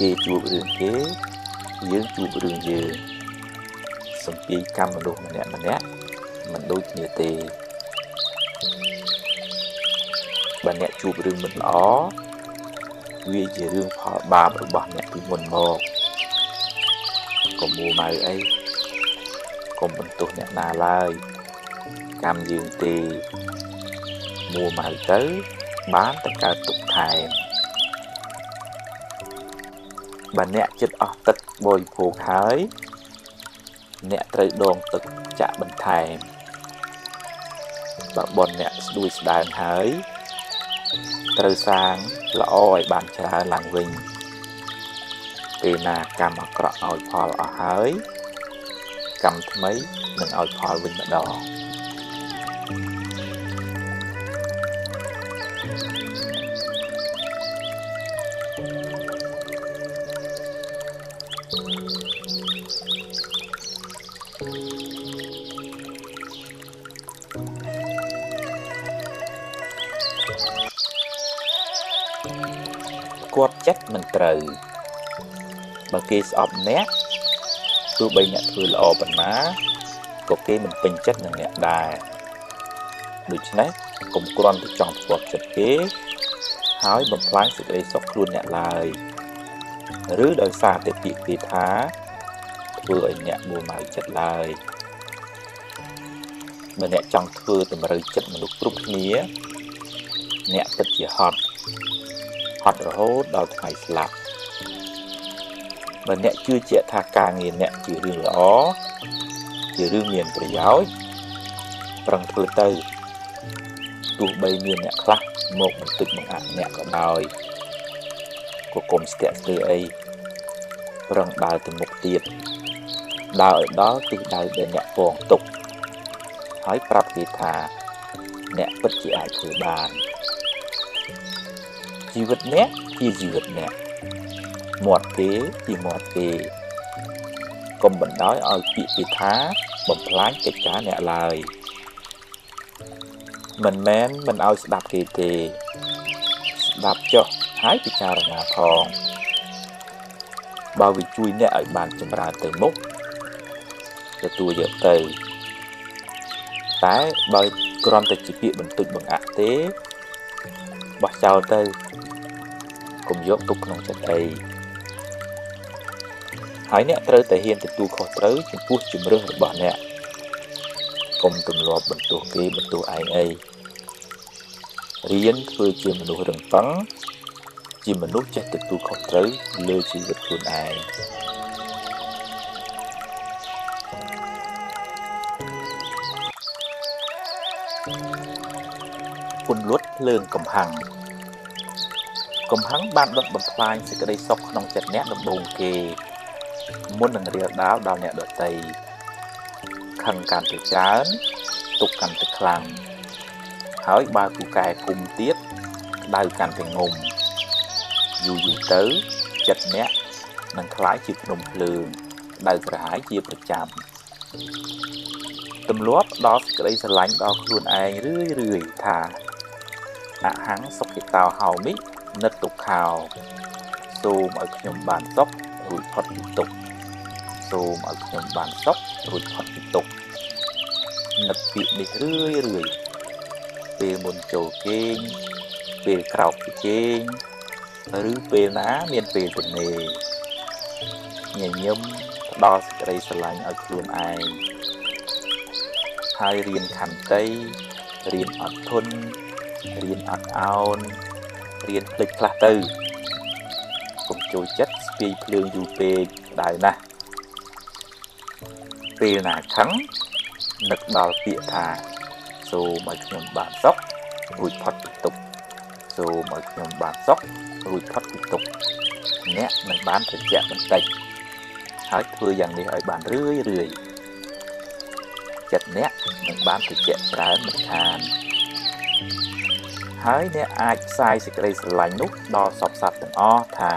S2: គេជួបរឿងគេយើងជួបរឿងយើងសំពីកម្មមនុស្សម្នាក់មិនដូចគ្នាទេបើអ្នកជួបរឿងមិនល្អវាជារឿងផលបាបរបស់អ្នកពីមុនមកកុំមួម៉ៅអីកុំបន្ទោសអ្នកណាឡើយកម្មយើងទេមួម៉ៅទៅបានតែកើតទុក្ខថែមបើអ្នកចិត្តអស់ទឹកបរិភោគហើយអ្នកត្រូវដងទឹកចាក់បន្ថែមបើបុណ្យអ្នកស្ដួយស្ដើងហើយត្រូវសាងល្អឲ្យបានច្រើនឡើងវិញពេលណាកម្មអាក្រក់ឲ្យផលអស់ហើយកម្មថ្មីនឹងឲ្យផលវិញម្ដងគាត់ចិត្តមិនត្រូវបើគេស្អប់អ្នកទោះបីអ្នកធ្វើល្អប៉ុណ្ណាក៏គេមិនពេញចិត្តនឹងអ្នកដែរដូច្នេះកុំគ្រាន់តែចង់ស្គាល់ចិត្តគេហើយបំផ្លាញសេចក្តីសុខខ្លួនអ្នកឡើយឬដោយសារតែពាក្យគេថាធ្វើឲ្យអ្នកមួម៉ៅចិត្តឡើយបើអ្នកចង់ធ្វើតម្រូវចិត្តមនុស្សគ្រប់គ្នាអ្នកពិតជាហត់រហូតដល់ថ្ងៃស្លាប់បើអ្នកជឿជាក់ថាការងារអ្នកជារឿងល្អជារឿងមានប្រយោជន៍ប្រឹងធ្វើទៅទោះបីមានអ្នកខ្លះមកបន្តិចបង្អាក់អ្នកក៏ដោយក៏កុំស្ទាក់ស្ទើរអីប្រឹងដើរទៅមុខទៀតដើរឲ្យដល់ទិសដៅដែលអ្នកពងទុកហើយប្រាប់គេថាអ្នកពិតជាអាចធ្វើបានជីវិតអ្នកជាជីវិតអ្នកមាត់គេជាមាត់គេកុំបណ្ដោយឲ្យពាក្យគេថាបំផ្លាញកិច្ចការអ្នកឡើយមិនមែនមិនឲ្យស្ដាប់គេទេស្ដាប់ចុះហើយពិចារណាផងបើវាជួយអ្នកឲ្យបានចម្រើនទៅមុខទទួលយកទៅតែបើគ្រាន់តែជាពាក្យបន្តិចបង្អាក់ទេបោះចោលទៅកុំយកទុកក្នុងចិត្តអីហើយអ្នកត្រូវតែហ៊ានទទួលខុសត្រូវចំពោះជំរឿនរបស់អ្នកកុំទម្លាប់បន្ទោសគេបន្ទោសឯងអីរៀនធ្វើជាមនុស្សរឹងប៉ឹងជាមនុស្សចេះទទួលខុសត្រូវលើជីវិតខ្លួនឯងពន្លត់ភ្លើងកំហាំង កំហឹងបានដុតបំផ្លាញសេចក្តីសុខក្នុងចិត្តអ្នកដំបូងគេមុននឹងរាលដាលដល់អ្នកដទៃខឹងកាន់តែច្រើនទុក្ខកាន់តែខ្លាំងហើយបើពូកែគុំទៀតក្តៅកាន់តែងុំយូរទៅចិត្តអ្នកនឹងคล้ายជាភ្នំភ្លើងក្តៅក្រហាយជាប្រចាំទម្លាប់ដល់សេចក្តីស្រឡាញ់ដល់ខ្លួនឯងរឿយថាអហង្សុខិតោហោមិនិតទុក្ខោសូមឲ្យខ្ញុំបានសុខរួចផុតពីទុក្ខសូមឲ្យខ្ញុំបានសុខរួចផុតពីទុក្ខនឹកពាក្យនេះរឿយពេលមុនចូលគេងពេលក្រោកពីគេងឬពេលណាមានពេលទំនេរញញឹមផ្ដល់សេចក្តីស្រឡាញ់ឲ្យខ្លួនឯងហើយរៀនខន្តីរៀនអត់ធន់រៀនអត់ឱនរៀនភ្លេចខ្លះទៅកុំចូលចិត្តស្ពាយភ្លើងយូរពេកក្តៅណាស់ពេលណាខឹងនឹកដល់ពាក្យថាសូមឲ្យខ្ញុំបានសុខរួចផុតពីទុក្ខសូមឲ្យខ្ញុំបានសុខរួចផុតពីទុក្ខអ្នកនឹងបានត្រជាក់បន្តិចហើយធ្វើយ៉ាងនេះឲ្យបានរឿយចិត្តអ្នកនឹងបានត្រជាក់ច្រើនមិនខានហើយអ្នកអាចផ្សាយសេចក្តីស្រឡាញ់នោះដល់សពសត្វទាំងអស់ថា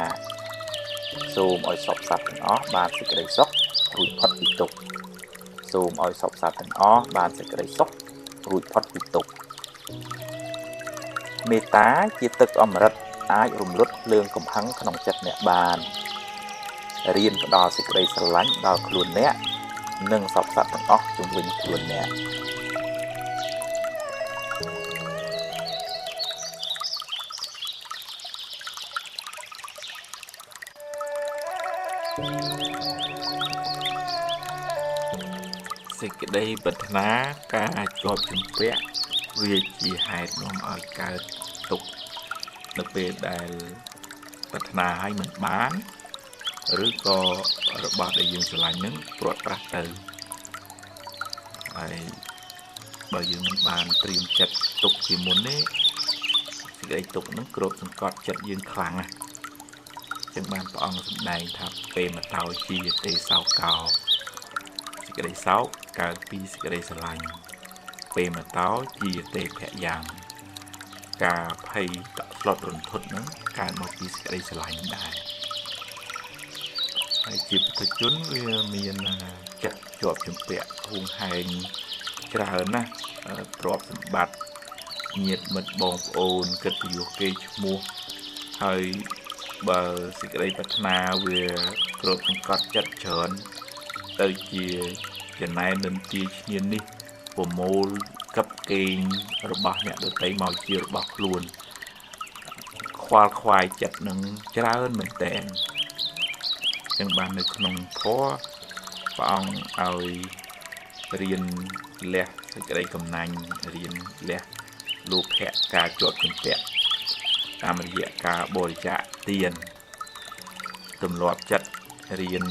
S2: សូមឲ្យសពសត្វទាំងអស់បានសេចក្តីសុខរួចផុតពីទុក្ខសូមឲ្យសពសត្វទាំងអស់បានសេចក្តីសុខរួចផុតពីទុក្ខមេត្តាជាទឹកអមฤតអាចរំលត់ភ្លើងកំហឹងក្នុងចិត្តអ្នកបានរៀនផ្ដល់សេចក្តីស្រឡាញ់ដល់ខ្លួនអ្នកនិងសពសត្វទាំងអស់ជុំវិញខ្លួនអ្នក
S1: សេចក្តីប្រាថ្នាការជាប់ជំពាក់វាជាហេតុនាំឲ្យកើតទុក្ខនៅពេលដែលប្រាថ្នាឲ្យមិនបានឬក៏របស់ដែលយើងស្រឡាញ់នឹងព្រាត់ប្រាសទៅហើយបើយើងមិនបានត្រៀមចិត្តទុកជាមុនទេសេចក្តីទុកនឹងគ្របសង្កត់ចិត្តយើងខ្លាំងណាស់ចឹងបានព្រះអង្គសម្ដែងថាពេលមកតោជាទេសោកោសេចក្តីសោកកើតពីសេចក្តីស្រឡាញ់ពេលមកតោជាទេភយ៉ាងការភ័យតក់ស្លុតរន្ធត់នឹងកើតមកពីសេចក្តីស្រឡាញ់ដែរហើយជាពុទ្ធជនវាមានចិត្តជាប់ជំពាក់ហួងហែងច្រើនណាស់ទ្រព្យសម្បត្តិញាតិមិត្តបងប្អូនកិត្តិយសគេឈ្មោះហើយបើសេចក្តីប្រាថ្នាវាគ្របសង្កត់ចិត្តច្រើនទៅជាចំណែននន្ទាឈ្នាននេះប្រមូលកັບកេងរបស់អ្នកដទៃមកជារបស់ខ្លួនខ្វល់ខ្វាយចិត្តនឹងច្រើនមែនតើចឹងបាននៅក្នុងធម៌ព្រះអង្គឲ្យរៀនលះសេចក្តីកំណាញ់រៀនលះលោភៈការជាប់ជំពាក់តាមរយៈការបរិច្ចាគទានទម្លាប់ចិត្តរៀន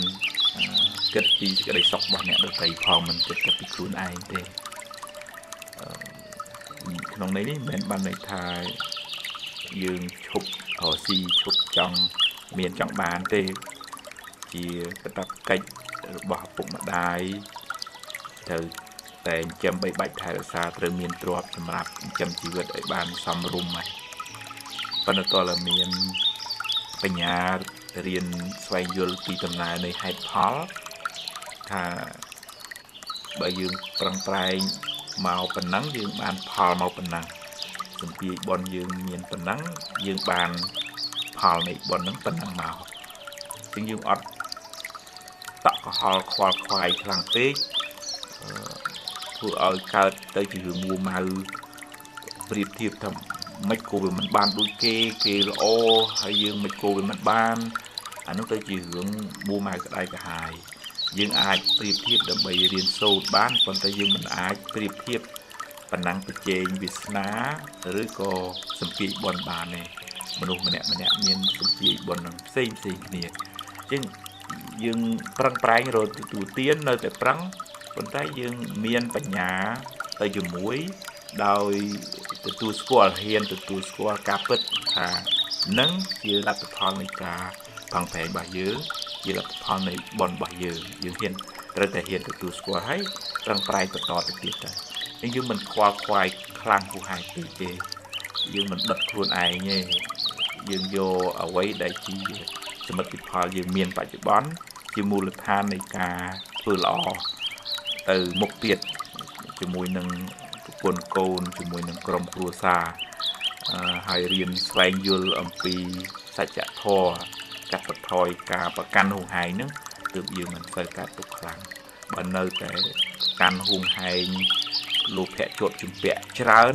S1: គិតពីសេចក្តីសុខរបស់អ្នកដទៃផងមិនគិតពីខ្លួនឯងទេក្នុងន័យនេះមិនមែនបានន័យថាយើងឈប់រកស៊ីឈប់ចង់មានចង់បានទេជាកាតព្វកិច្ចរបស់ឪពុកម្ដាយត្រូវតែចិញ្ចឹមបីបាច់ថែរក្សាត្រូវមានទ្រព្យសម្រាប់ចិញ្ចឹមជីវិតឲ្យបានសមរម្យហើយប៉ុន្តែក៏មានបញ្ញារៀនស្វែងយល់ពីដំណើរនៃហេតុផលថាបើយើងប្រឹងប្រែងមកប៉ុណ្ណឹងយើងបានផលមកប៉ុណ្ណឹងសំពីបុណ្យយើងមានប៉ុណ្ណឹងយើងបានផលនៃបុណ្យហ្នឹងប៉ុណ្ណឹងមកជាងយើងអត់តក់កុហលខ្វល់ខ្វាយខ្លាំងពេកធ្វើឲ្យកើតទៅជារឿងមួម៉ៅប្រៀបធៀបថាមិនគោវាមិនបានដូចគេល្អហើយយើងមិនគោវាមិនបានអានោះទៅជារឿងមួម៉ៅក្តៅក្រហាយយើងអាចប្រៀបធៀបដើម្បីរៀនសូត្របានប៉ុន្តែយើងមិនអាចប្រៀបធៀបប៉ុណ្ណឹងប្រជែងវាសនាឬក៏សម្ពាធបុណ្យបានទេមនុស្សម្នាក់មានសម្ពាធបុណ្យនឹងផ្សេងគ្នាជាងយើងប្រឹងប្រែងរកទទួលទាននៅតែប្រឹងប៉ុន្តែយើងមានបញ្ញាទៅជាមួយដោយទទួលស្គាល់ហ៊ានទទួលស្គាល់ការពិតថា nâng chỉ là tập phong này cả bằng phèn bà dứa chỉ là tập phong này bon bà dứa dương hiền rồi thể hiện được từ square hay răng prai tập to được tiệt rồi nhưng dương mình khoai khlang của hai tỷ chê dương mình đập luôn ai nhé dương vô ở quấy đại chiสมมติพอយើងមានបច្ចុប្បន្នជាមូលដ្ឋាននៃការធ្វើល្អទៅមុខទៀតជាមួយនឹងប្រពន្ធកូនជាមួយនឹងក្រុមគ្រួសារហើយរៀនស្វែងយល់អំពីសច្ចធម៌កាត់បន្ថយការប្រកាន់ហួងហែងហ្នឹងទើបយើងមិនសូវកើតទុកខ្លាំងបើនៅតែកាន់ហួងហែងលោភៈជាប់ជំពាក់ច្រើន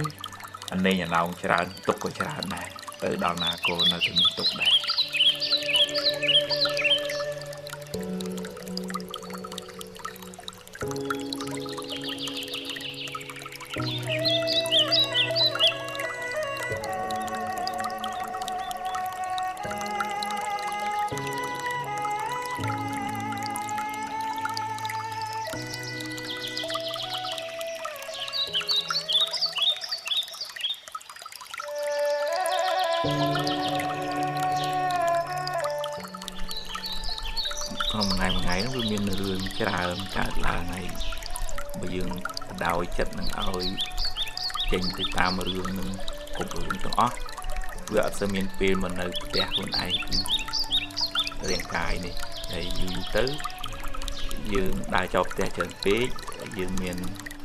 S1: អានេះអាណោងច្រើនទុកក៏ច្រើនដែរទៅដល់ណាក៏នៅតែមានទុកដែរក្នុងមួយថ្ងៃនោះវាមានរឿងច្រើនកើតឡើងហើយបើយើងបដោយចិត្តនឹងឲ្យចេញទៅតាមរឿងនឹងគ្រប់រឿងទាំងអស់វាអត់សូវមានពេលមកនៅផ្ទះខ្លួនឯងពីរាងកាយនេះហើយយូរទៅយើងដើរចូលផ្ទះច្រើនពេកយើងមាន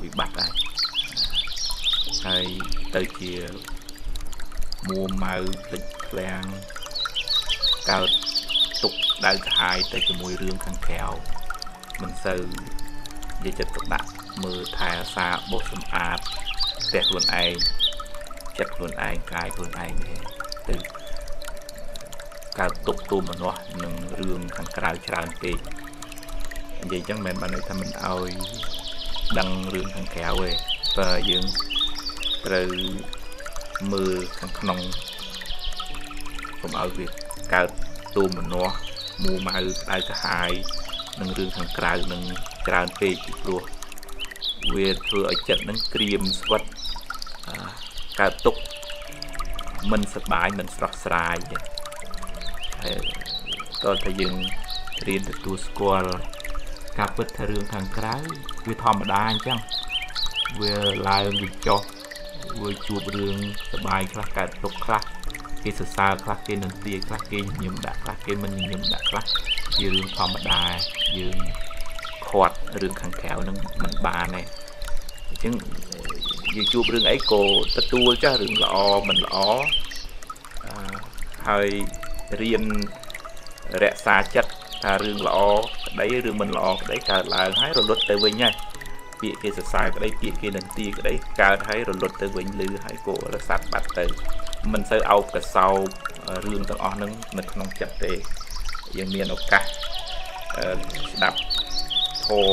S1: វិបត្តិដែរហើយទៅជាមួម៉ៅភ្លេចឃ្លាំងកើតទុកដៅកាហាយទៅជាមួយរឿងខាងក្រៅមិនសូវនិយាយចិត្តទុកដាក់មើលថែរក្សាបោសសម្អាតផ្ទះខ្លួនឯងចិត្តខ្លួនឯងកាយខ្លួនឯងទៅកើតទុកទូមនោះនឹងរឿងខាងក្រៅច្រើនពេកនិយាយចឹងមិនបានន័យថាមិនអោយដឹងរឿងខាងក្រៅទេបើយើងត្រូវមើលខាងក្នុងកុំឲ្យវាកើតទូមនោះមូម៉ៅដៅកាហាយនឹងរឿងខាងក្រៅនឹងច្រើនពេកពីព្រោះវាធ្វើឲ្យចិត្តនឹងក្រៀមស្វិតកើតទុកមិនសប្បាយមិនស្រស់ស្រាយហើយតើថាយើងរៀនទទួលស្គាល់ការពិតថារឿងខាងក្រៅវាធម្មតាអញ្ចឹងវាឡើងវាចុះវាជួបរឿងសប្បាយខ្លះកើតទុកខ្លះគេសរសើរខ្លះគេនឹងទាខ្លះគេញញឹមដាក់ខ្លះគេមិនញញឹមដាក់ខ្លះជារឿងធម្មតាយើងខាត់រឿងខាងក្រៅនឹងមិនបានទេអញ្ចឹងយើងជួបរឿងអីក៏ទទួលចាស់រឿងល្អមិនល្អហើយរៀនរក្សាចិត្តថារឿងល្អក្តីរឿងមិនល្អក្តីកើតឡើងហើយរលត់ទៅវិញហើយពាក្យគេសរសើរក្តីពាក្យគេនឹងទាក្តីកើតហើយរលត់ទៅវិញលឺហើយក៏រសាត់បាត់ទៅមិនសូវអោបកសោបរឿងទាំងអស់ហ្នឹងនៅក្នុងចិត្តទេយើងមានឱកាសស្ដាប់ធម៌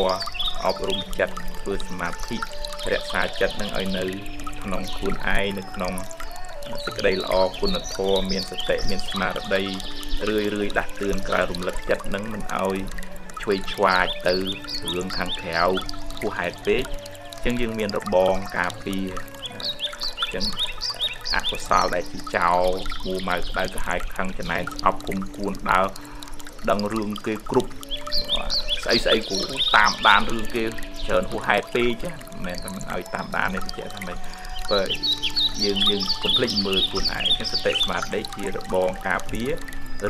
S1: អប់រំចិត្តធ្វើសមាធិរក្សាចិត្តនឹងឲ្យនៅក្នុងខ្លួនឯងនៅក្នុងសេចក្តីល្អគុណធម៌មានសតិមានស្មារតីរឿយដាស់តឿនក្រៅរំលឹកចិត្តនឹងមិនឲ្យឆ្វេងឆ្វាចទៅរឿងខាងក្រៅហួសហេតុពេកអញ្ចឹងយើងមានរបងការពារអញ្ចឹងអកុសលដែលជាចោលមូម៉ៅក្តៅក្រហាយខឹងចំណែនស្អប់គុំគួនដើរដឹងរឿងគេគ្រប់ស្អីគូតាមដានរឿងគេច្រើនហួសហេតុពេកចាមិនមែនតែមិនឲ្យតាមដានទេបញ្ជាក់ថាម៉េចបើយើងកុំភ្លេចមើលខ្លួនឯងសតិស្មារតីជារបងការពារ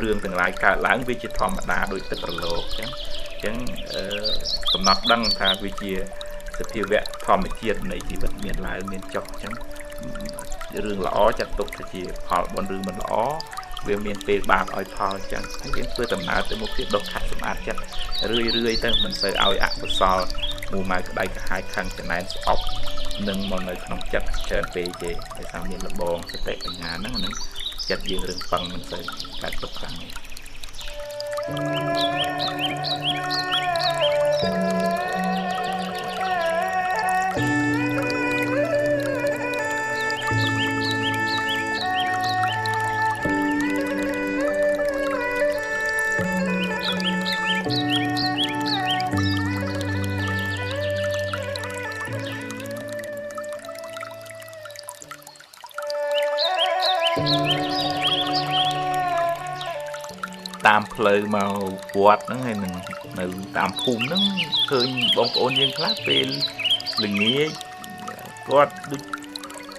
S1: រឿងទាំងឡាយកើតឡើងវាជាធម្មតាដោយទឹករលកអញ្ចឹងកំណត់ដឹងថាវាជាសភាវៈធម្មជាតិនៃជីវិតមានឡើងមានចុះអញ្ចឹងរឿងល្អចាត់ទុកថាជាផលបុណ្យរឿងមិនល្អវាមានពេលបាបឲ្យផលអញ្ចឹងហើយយើងធ្វើដំណើរទៅមុខទៀតដុសខាត់សម្អាតចិត្តរឿយទៅមិនសូវឲ្យអកុសលមូម៉ៅក្តៅក្រហាយខឹងចំណែនស្អប់នឹងមកនៅក្នុងចិត្តច្រើនពេកទេដោយសារមានលបងសតិបញ្ញាហ្នឹងនឹងចិត្តយើងរឿងប៉ឹងមិនសូវកើតទុកខ្លាំងទេ តាមផ្លូវមកវត្តហ្នឹងហើយនឹងនៅតាមភូមិហ្នឹងឃើញបងប្អូនយើងខ្លះពេលល្ងាចគាត់ដូច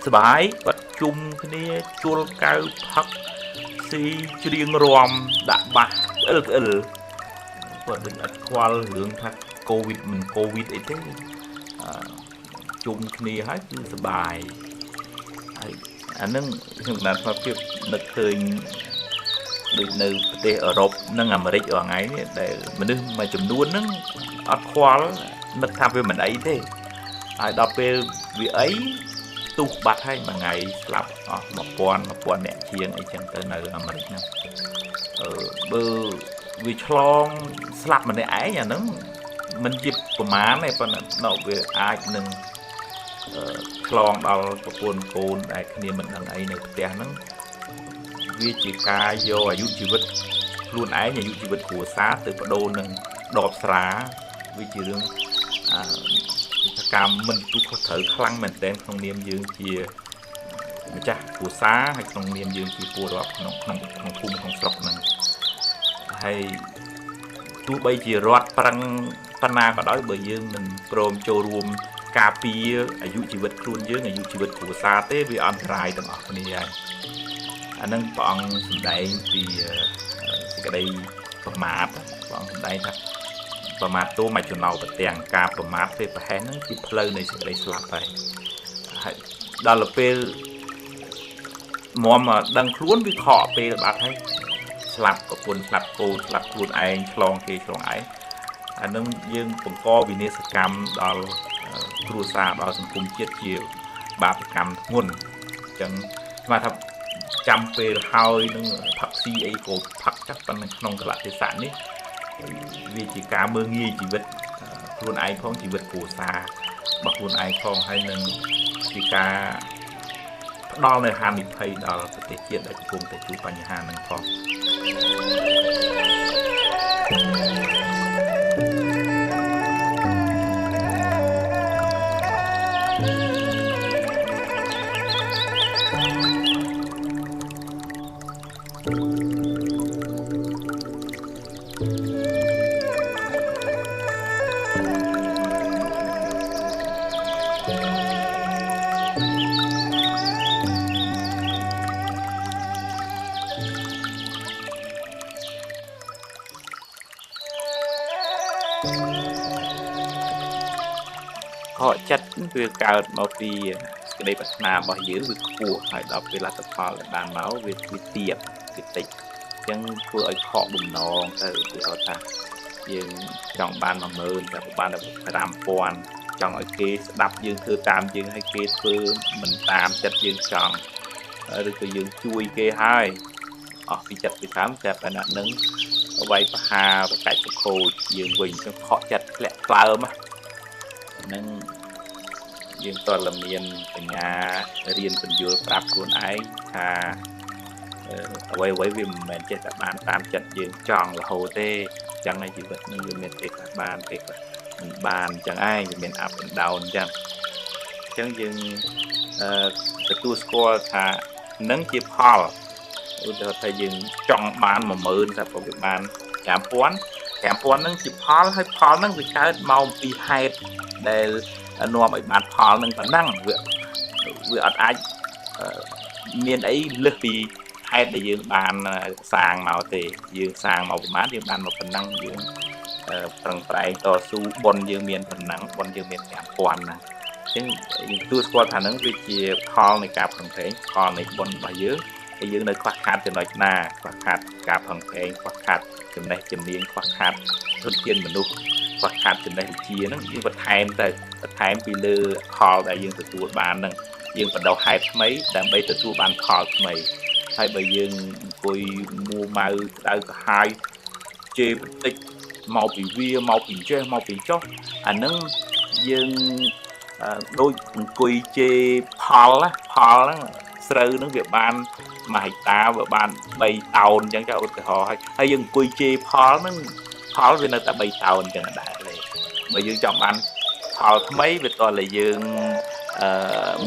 S1: សบายគាត់ជុំគ្នាជួលកៅផឹកស៊ីច្រៀងរាំដាក់បាសក្អិលគាត់ដូចអត់ខ្វល់រឿងថាកូវីដមិនកូវីដអីទេជុំគ្នាហើយគឺសบายហើយអាហ្នឹងខ្ញុំបានស្មារតីនឹកឃើញដូចនៅប្រទេសអឺរ៉ុបនិងអាមេរិករាល់ថ្ងៃនេះដែលមនុស្សមួយចំនួនហ្នឹងអត់ខ្វល់នឹកថាវាមិនអីទេហើយដល់ពេលវាអីទុះបាត់ហើយមួយថ្ងៃស្លាប់អស់1000អ្នកជាងអីចឹងទៅនៅអាមេរិកហ្នឹងបើវាឆ្លងស្លាប់ម្នាក់ឯងអាហ្នឹងមិនជាប្រមាណទេប៉ុន្តែដល់វាអាចនឹងឆ្លងដល់ប្រពន្ធកូនដែលគ្នាមិនដឹងអីនៅផ្ទះហ្នឹងវាជាការយកអាយុជីវិតខ្លួនឯងអាយុជីវិតគ្រួសារទៅបដូរនឹងដបស្រាវាជារឿងកម្មមិនទូខុសត្រូវខ្លាំងមែនទែនក្នុងនាមយើងជាម្ចាស់គ្រួសារហើយក្នុងនាមយើងជាពលរដ្ឋក្នុងភូមិក្នុងស្រុកហ្នឹងហើយទោះបីជារដ្ឋប្រឹងប៉ុណ្ណាក៏ដោយបើយើងមិនព្រមចូលរួមការពារអាយុជីវិតខ្លួនយើងអាយុជីវិតគ្រួសារទេវាអន្តរាយទាំងអស់គ្នាហើយអានឹងព្រះអង្គសម្ដែងពីសេចក្តីប្រមាទព្រះអង្គសម្ដែងថាប្រមាទតួមកចំណោប្រទាំងការប្រមាទពេលប្រហែលហ្នឹងជាផ្លូវនៃសេចក្តីស្លាប់ហើយដល់ពេលមុំដឹងខ្លួនវាខកពេលបាត់ហើយស្លាប់ប្រពន្ធស្លាប់កូនស្លាប់ខ្លួនឯងឆ្លងគេឆ្លងឯងអានឹងយើងបង្កវិនាសកម្មដល់គ្រួសារដល់សង្គមជាតិជាបាបកម្មធ្ងន់អញ្ចឹងស្មានថាចាំពេលហើយនឹងផឹកស៊ីអីក៏ផឹកចាស់ប៉ុន្តែក្នុងកលៈទេសៈនេះវាជាការមើងងាយជីវិតខ្លួនឯងផងជីវិតគ្រួសាររបស់ខ្លួនឯងផងហើយនឹងជាការផ្ដល់នូវហានិភ័យដល់ប្រទេសជាតិដែលកំពុងតែជួបបញ្ហាហ្នឹងផងខកចិត្តវាកើតមកពីសេចក្តីប្រាថ្នារបស់យើងវាខ្ពស់ហើយដល់ពេលលទ្ធផលដែលបានមកវាទាបវាតិចអញ្ចឹងធ្វើឲ្យខកបំណងទៅគេហៅថាយើងចង់បាន10000តែបានតែ5000ចង់ឲ្យគេស្ដាប់យើងធ្វើតាមយើងឲ្យគេធ្វើមិនតាមចិត្តយើងចង់ឬក៏យើងជួយគេហើយអស់ពីចិត្តពីតាមតែប៉ុណ្ណឹងនឹងអ្វីប្រហាប្រកាច់ប្រខូចយើងវិញទៅខកចិត្តធ្លាក់ក្លើមហ្នឹងយើងតើមានបញ្ញារៀនពន្យល់ប្រាប់ខ្លួនឯងថាអ្វីវាមិនមែនចេះតែបានតាមចិត្តយើងចង់រហូតទេអញ្ចឹងในជីវិតនេះវាមានពេលខ្លះបានពេលខ្លះមិនបានអញ្ចឹងឯងវាមាន up and down អញ្ចឹងយើងទទួលស្គាល់ថានឹងជាផលឧទាហរណ៍ថាយើងចង់បាន10000តែប្រហែលបាន5000ហ្នឹងជាផលហើយផលហ្នឹងវាកើតមកពីហេតុដែលនាំឲ្យបានផលហ្នឹងប៉ុណ្ណឹងវាអត់អាចមានអីលើសពីហេតុដែលយើងបានសាងមកទេយើងសាងមកប្រហែលយើងបានមកប៉ុណ្ណឹងយើងប្រឹងប្រែងតស៊ូបុណ្យយើងមានប៉ុណ្ណឹងបុណ្យយើងមាន5000ណាអញ្ចឹងយើងទទួលស្គាល់ថាហ្នឹងវាជាផលនៃការប្រឹងប្រែងផលនៃបុណ្យរបស់យើងហើយយើងនៅខ្វះខាតចំណុចណាខ្វះខាតការប្រឹងប្រែងខ្វះខាតចំណេះជំនាញខ្វះខាតធនធានមនុស្សខ្វះខាតចំណេះវិជ្ជាហ្នឹងយើងបន្ថែមពីលើផលដែលយើងទទួលបានហ្នឹងយើងបដោះហេតុថ្មីដើម្បីទទួលបានផលថ្មីហើយបើយើងអង្គុយមួម៉ៅដៅកាហាយជេរបន្តិចមកពីវាមកពីចេះមកពីចុះអាហ្នឹងយើងដូចអង្គុយជេរផលហ្នឹងស្រូវហ្នឹងវាបាន1ហិកតាវាបាន3តោនអញ្ចឹងចាឧទាហរណ៍ហើយយើងអង្គុយជេរផលហ្នឹងផលវានៅតែ3តោនអញ្ចឹងដែរបើយើងចង់បានផលថ្មីវាតតែយើង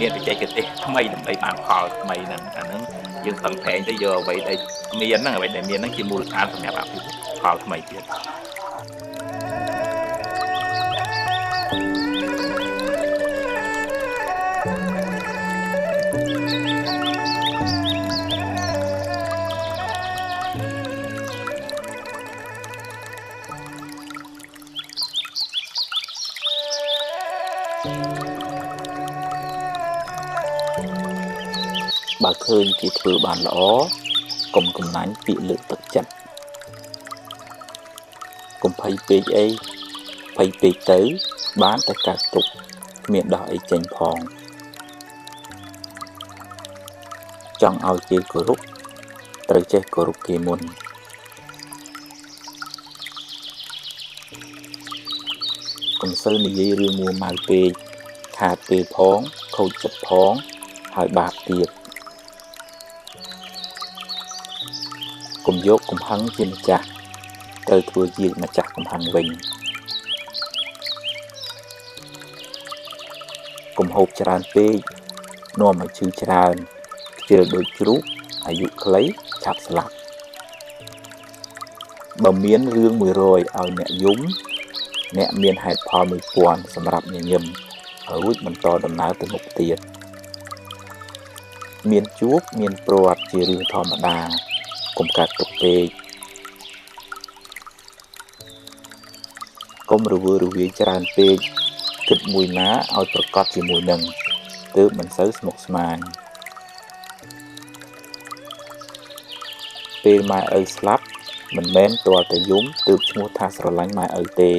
S1: មានបច្ចេកទេសថ្មីដើម្បីបានផលថ្មីហ្នឹងអាហ្នឹង យើងស្ទឹងប្រែងទៅយកអ្វីដែលមានហ្នឹងអ្វីដែលមានហ្នឹងជាមូលដ្ឋានសម្រាប់អភិវឌ្ឍផលថ្មីទៀត
S2: បើឃើញគេធ្វើបានល្អកុំកំណាញ់ពាក្យលើកទឹកចិត្តកុំភ័យពេកអីភ័យពេកទៅបានតែកាត់ទុកគ្មានដោះអីចេញផងចង់ឲ្យគេគោរពត្រូវចេះគោរពគេមុនកុំសូវនិយាយរឿងមួម៉ៅពេកខាតពេលផងខូចចិត្តផងហើយបាបទៀតកុំយកកំហឹងជាម្ចាស់ត្រូវធ្វើជាម្ចាស់កំហឹងវិញកុំហូបច្រើនពេកនាំឲ្យឈឺច្រើនខ្ជិលដូចជ្រូកអាយុខ្លីឆាប់ស្លាប់បើមានរឿង100ឲ្យអ្នកយំអ្នកមានហេតុផល1000សម្រាប់ញញឹមរួចបន្តដំណើរទៅមុខទៀតមានជួបមានព្រាត់ជារឿងធម្មតាកុំកាត់ទុកពេកកុំរវើរវាយច្រើនពេកគិតមួយណាឲ្យប្រកបជាមួយនឹងទើបមិនសូវស្មុគស្មាញពេលម៉ែឪស្លាប់មិនមែនទាល់តែយំទើបឈ្មោះថាស្រឡាញ់ម៉ែឪទេ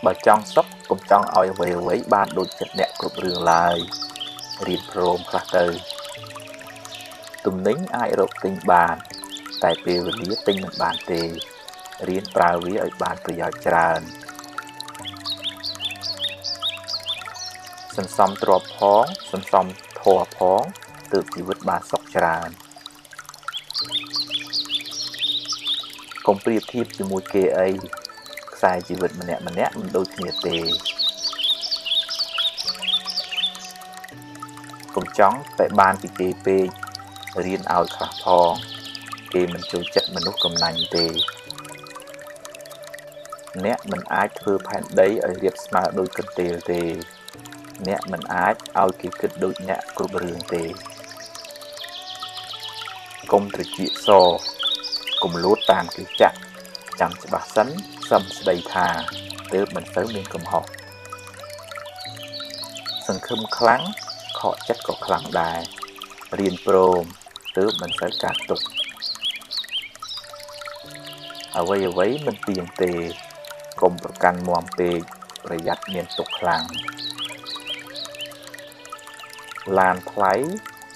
S2: បើចង់សុខកុំចង់ឲ្យអ្វីបានដូចចិត្តអ្នកគ្រប់រឿងឡើយរៀនព្រមខ្លះទៅទំនិញអាចរកទិញបានតែពេលវេលាទិញមិនបានទេរៀនប្រើវាឲ្យបានប្រយោជន៍ច្រើនសន្សំទ្រព្យផងសន្សំធម៌ផងទើបជីវិតបានសុខច្រើនកុំប្រៀបធៀបជាមួយគេអីខ្សែជីវិតម្នាក់មិនដូចគ្នាទេកុំចង់តែបានពីគេពេករៀនឲ្យខ្លះផងគេមិនចូលចិត្តមនុស្សកំណាញ់ទេអ្នកមិនអាចធ្វើផែនដីឲ្យរាបស្មើដូចកន្ទេលទេអ្នកមិនអាចឲ្យគេគិតដូចអ្នកគ្រប់រឿងទេកុំត្រចៀកសកុំលួតតាមគេចាក់ចាំច្បាស់សិនសឹមស្ដីថាទើបមិនទៅមានកំហុសសង្ឃឹមខ្លាំងខកចិត្តក៏ខ្លាំងដែររៀនព្រមទើបមិនសូវកាត់ទុកអ្វីមិនទៀងទេកុំប្រកាន់មាំពេកប្រយ័ត្នមានទុកខ្លាំងឡានថ្លៃ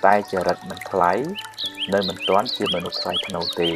S2: តែចរិតមិនថ្លៃនៅមិនទាន់ជាមនុស្សថ្លៃថ្នូរទេ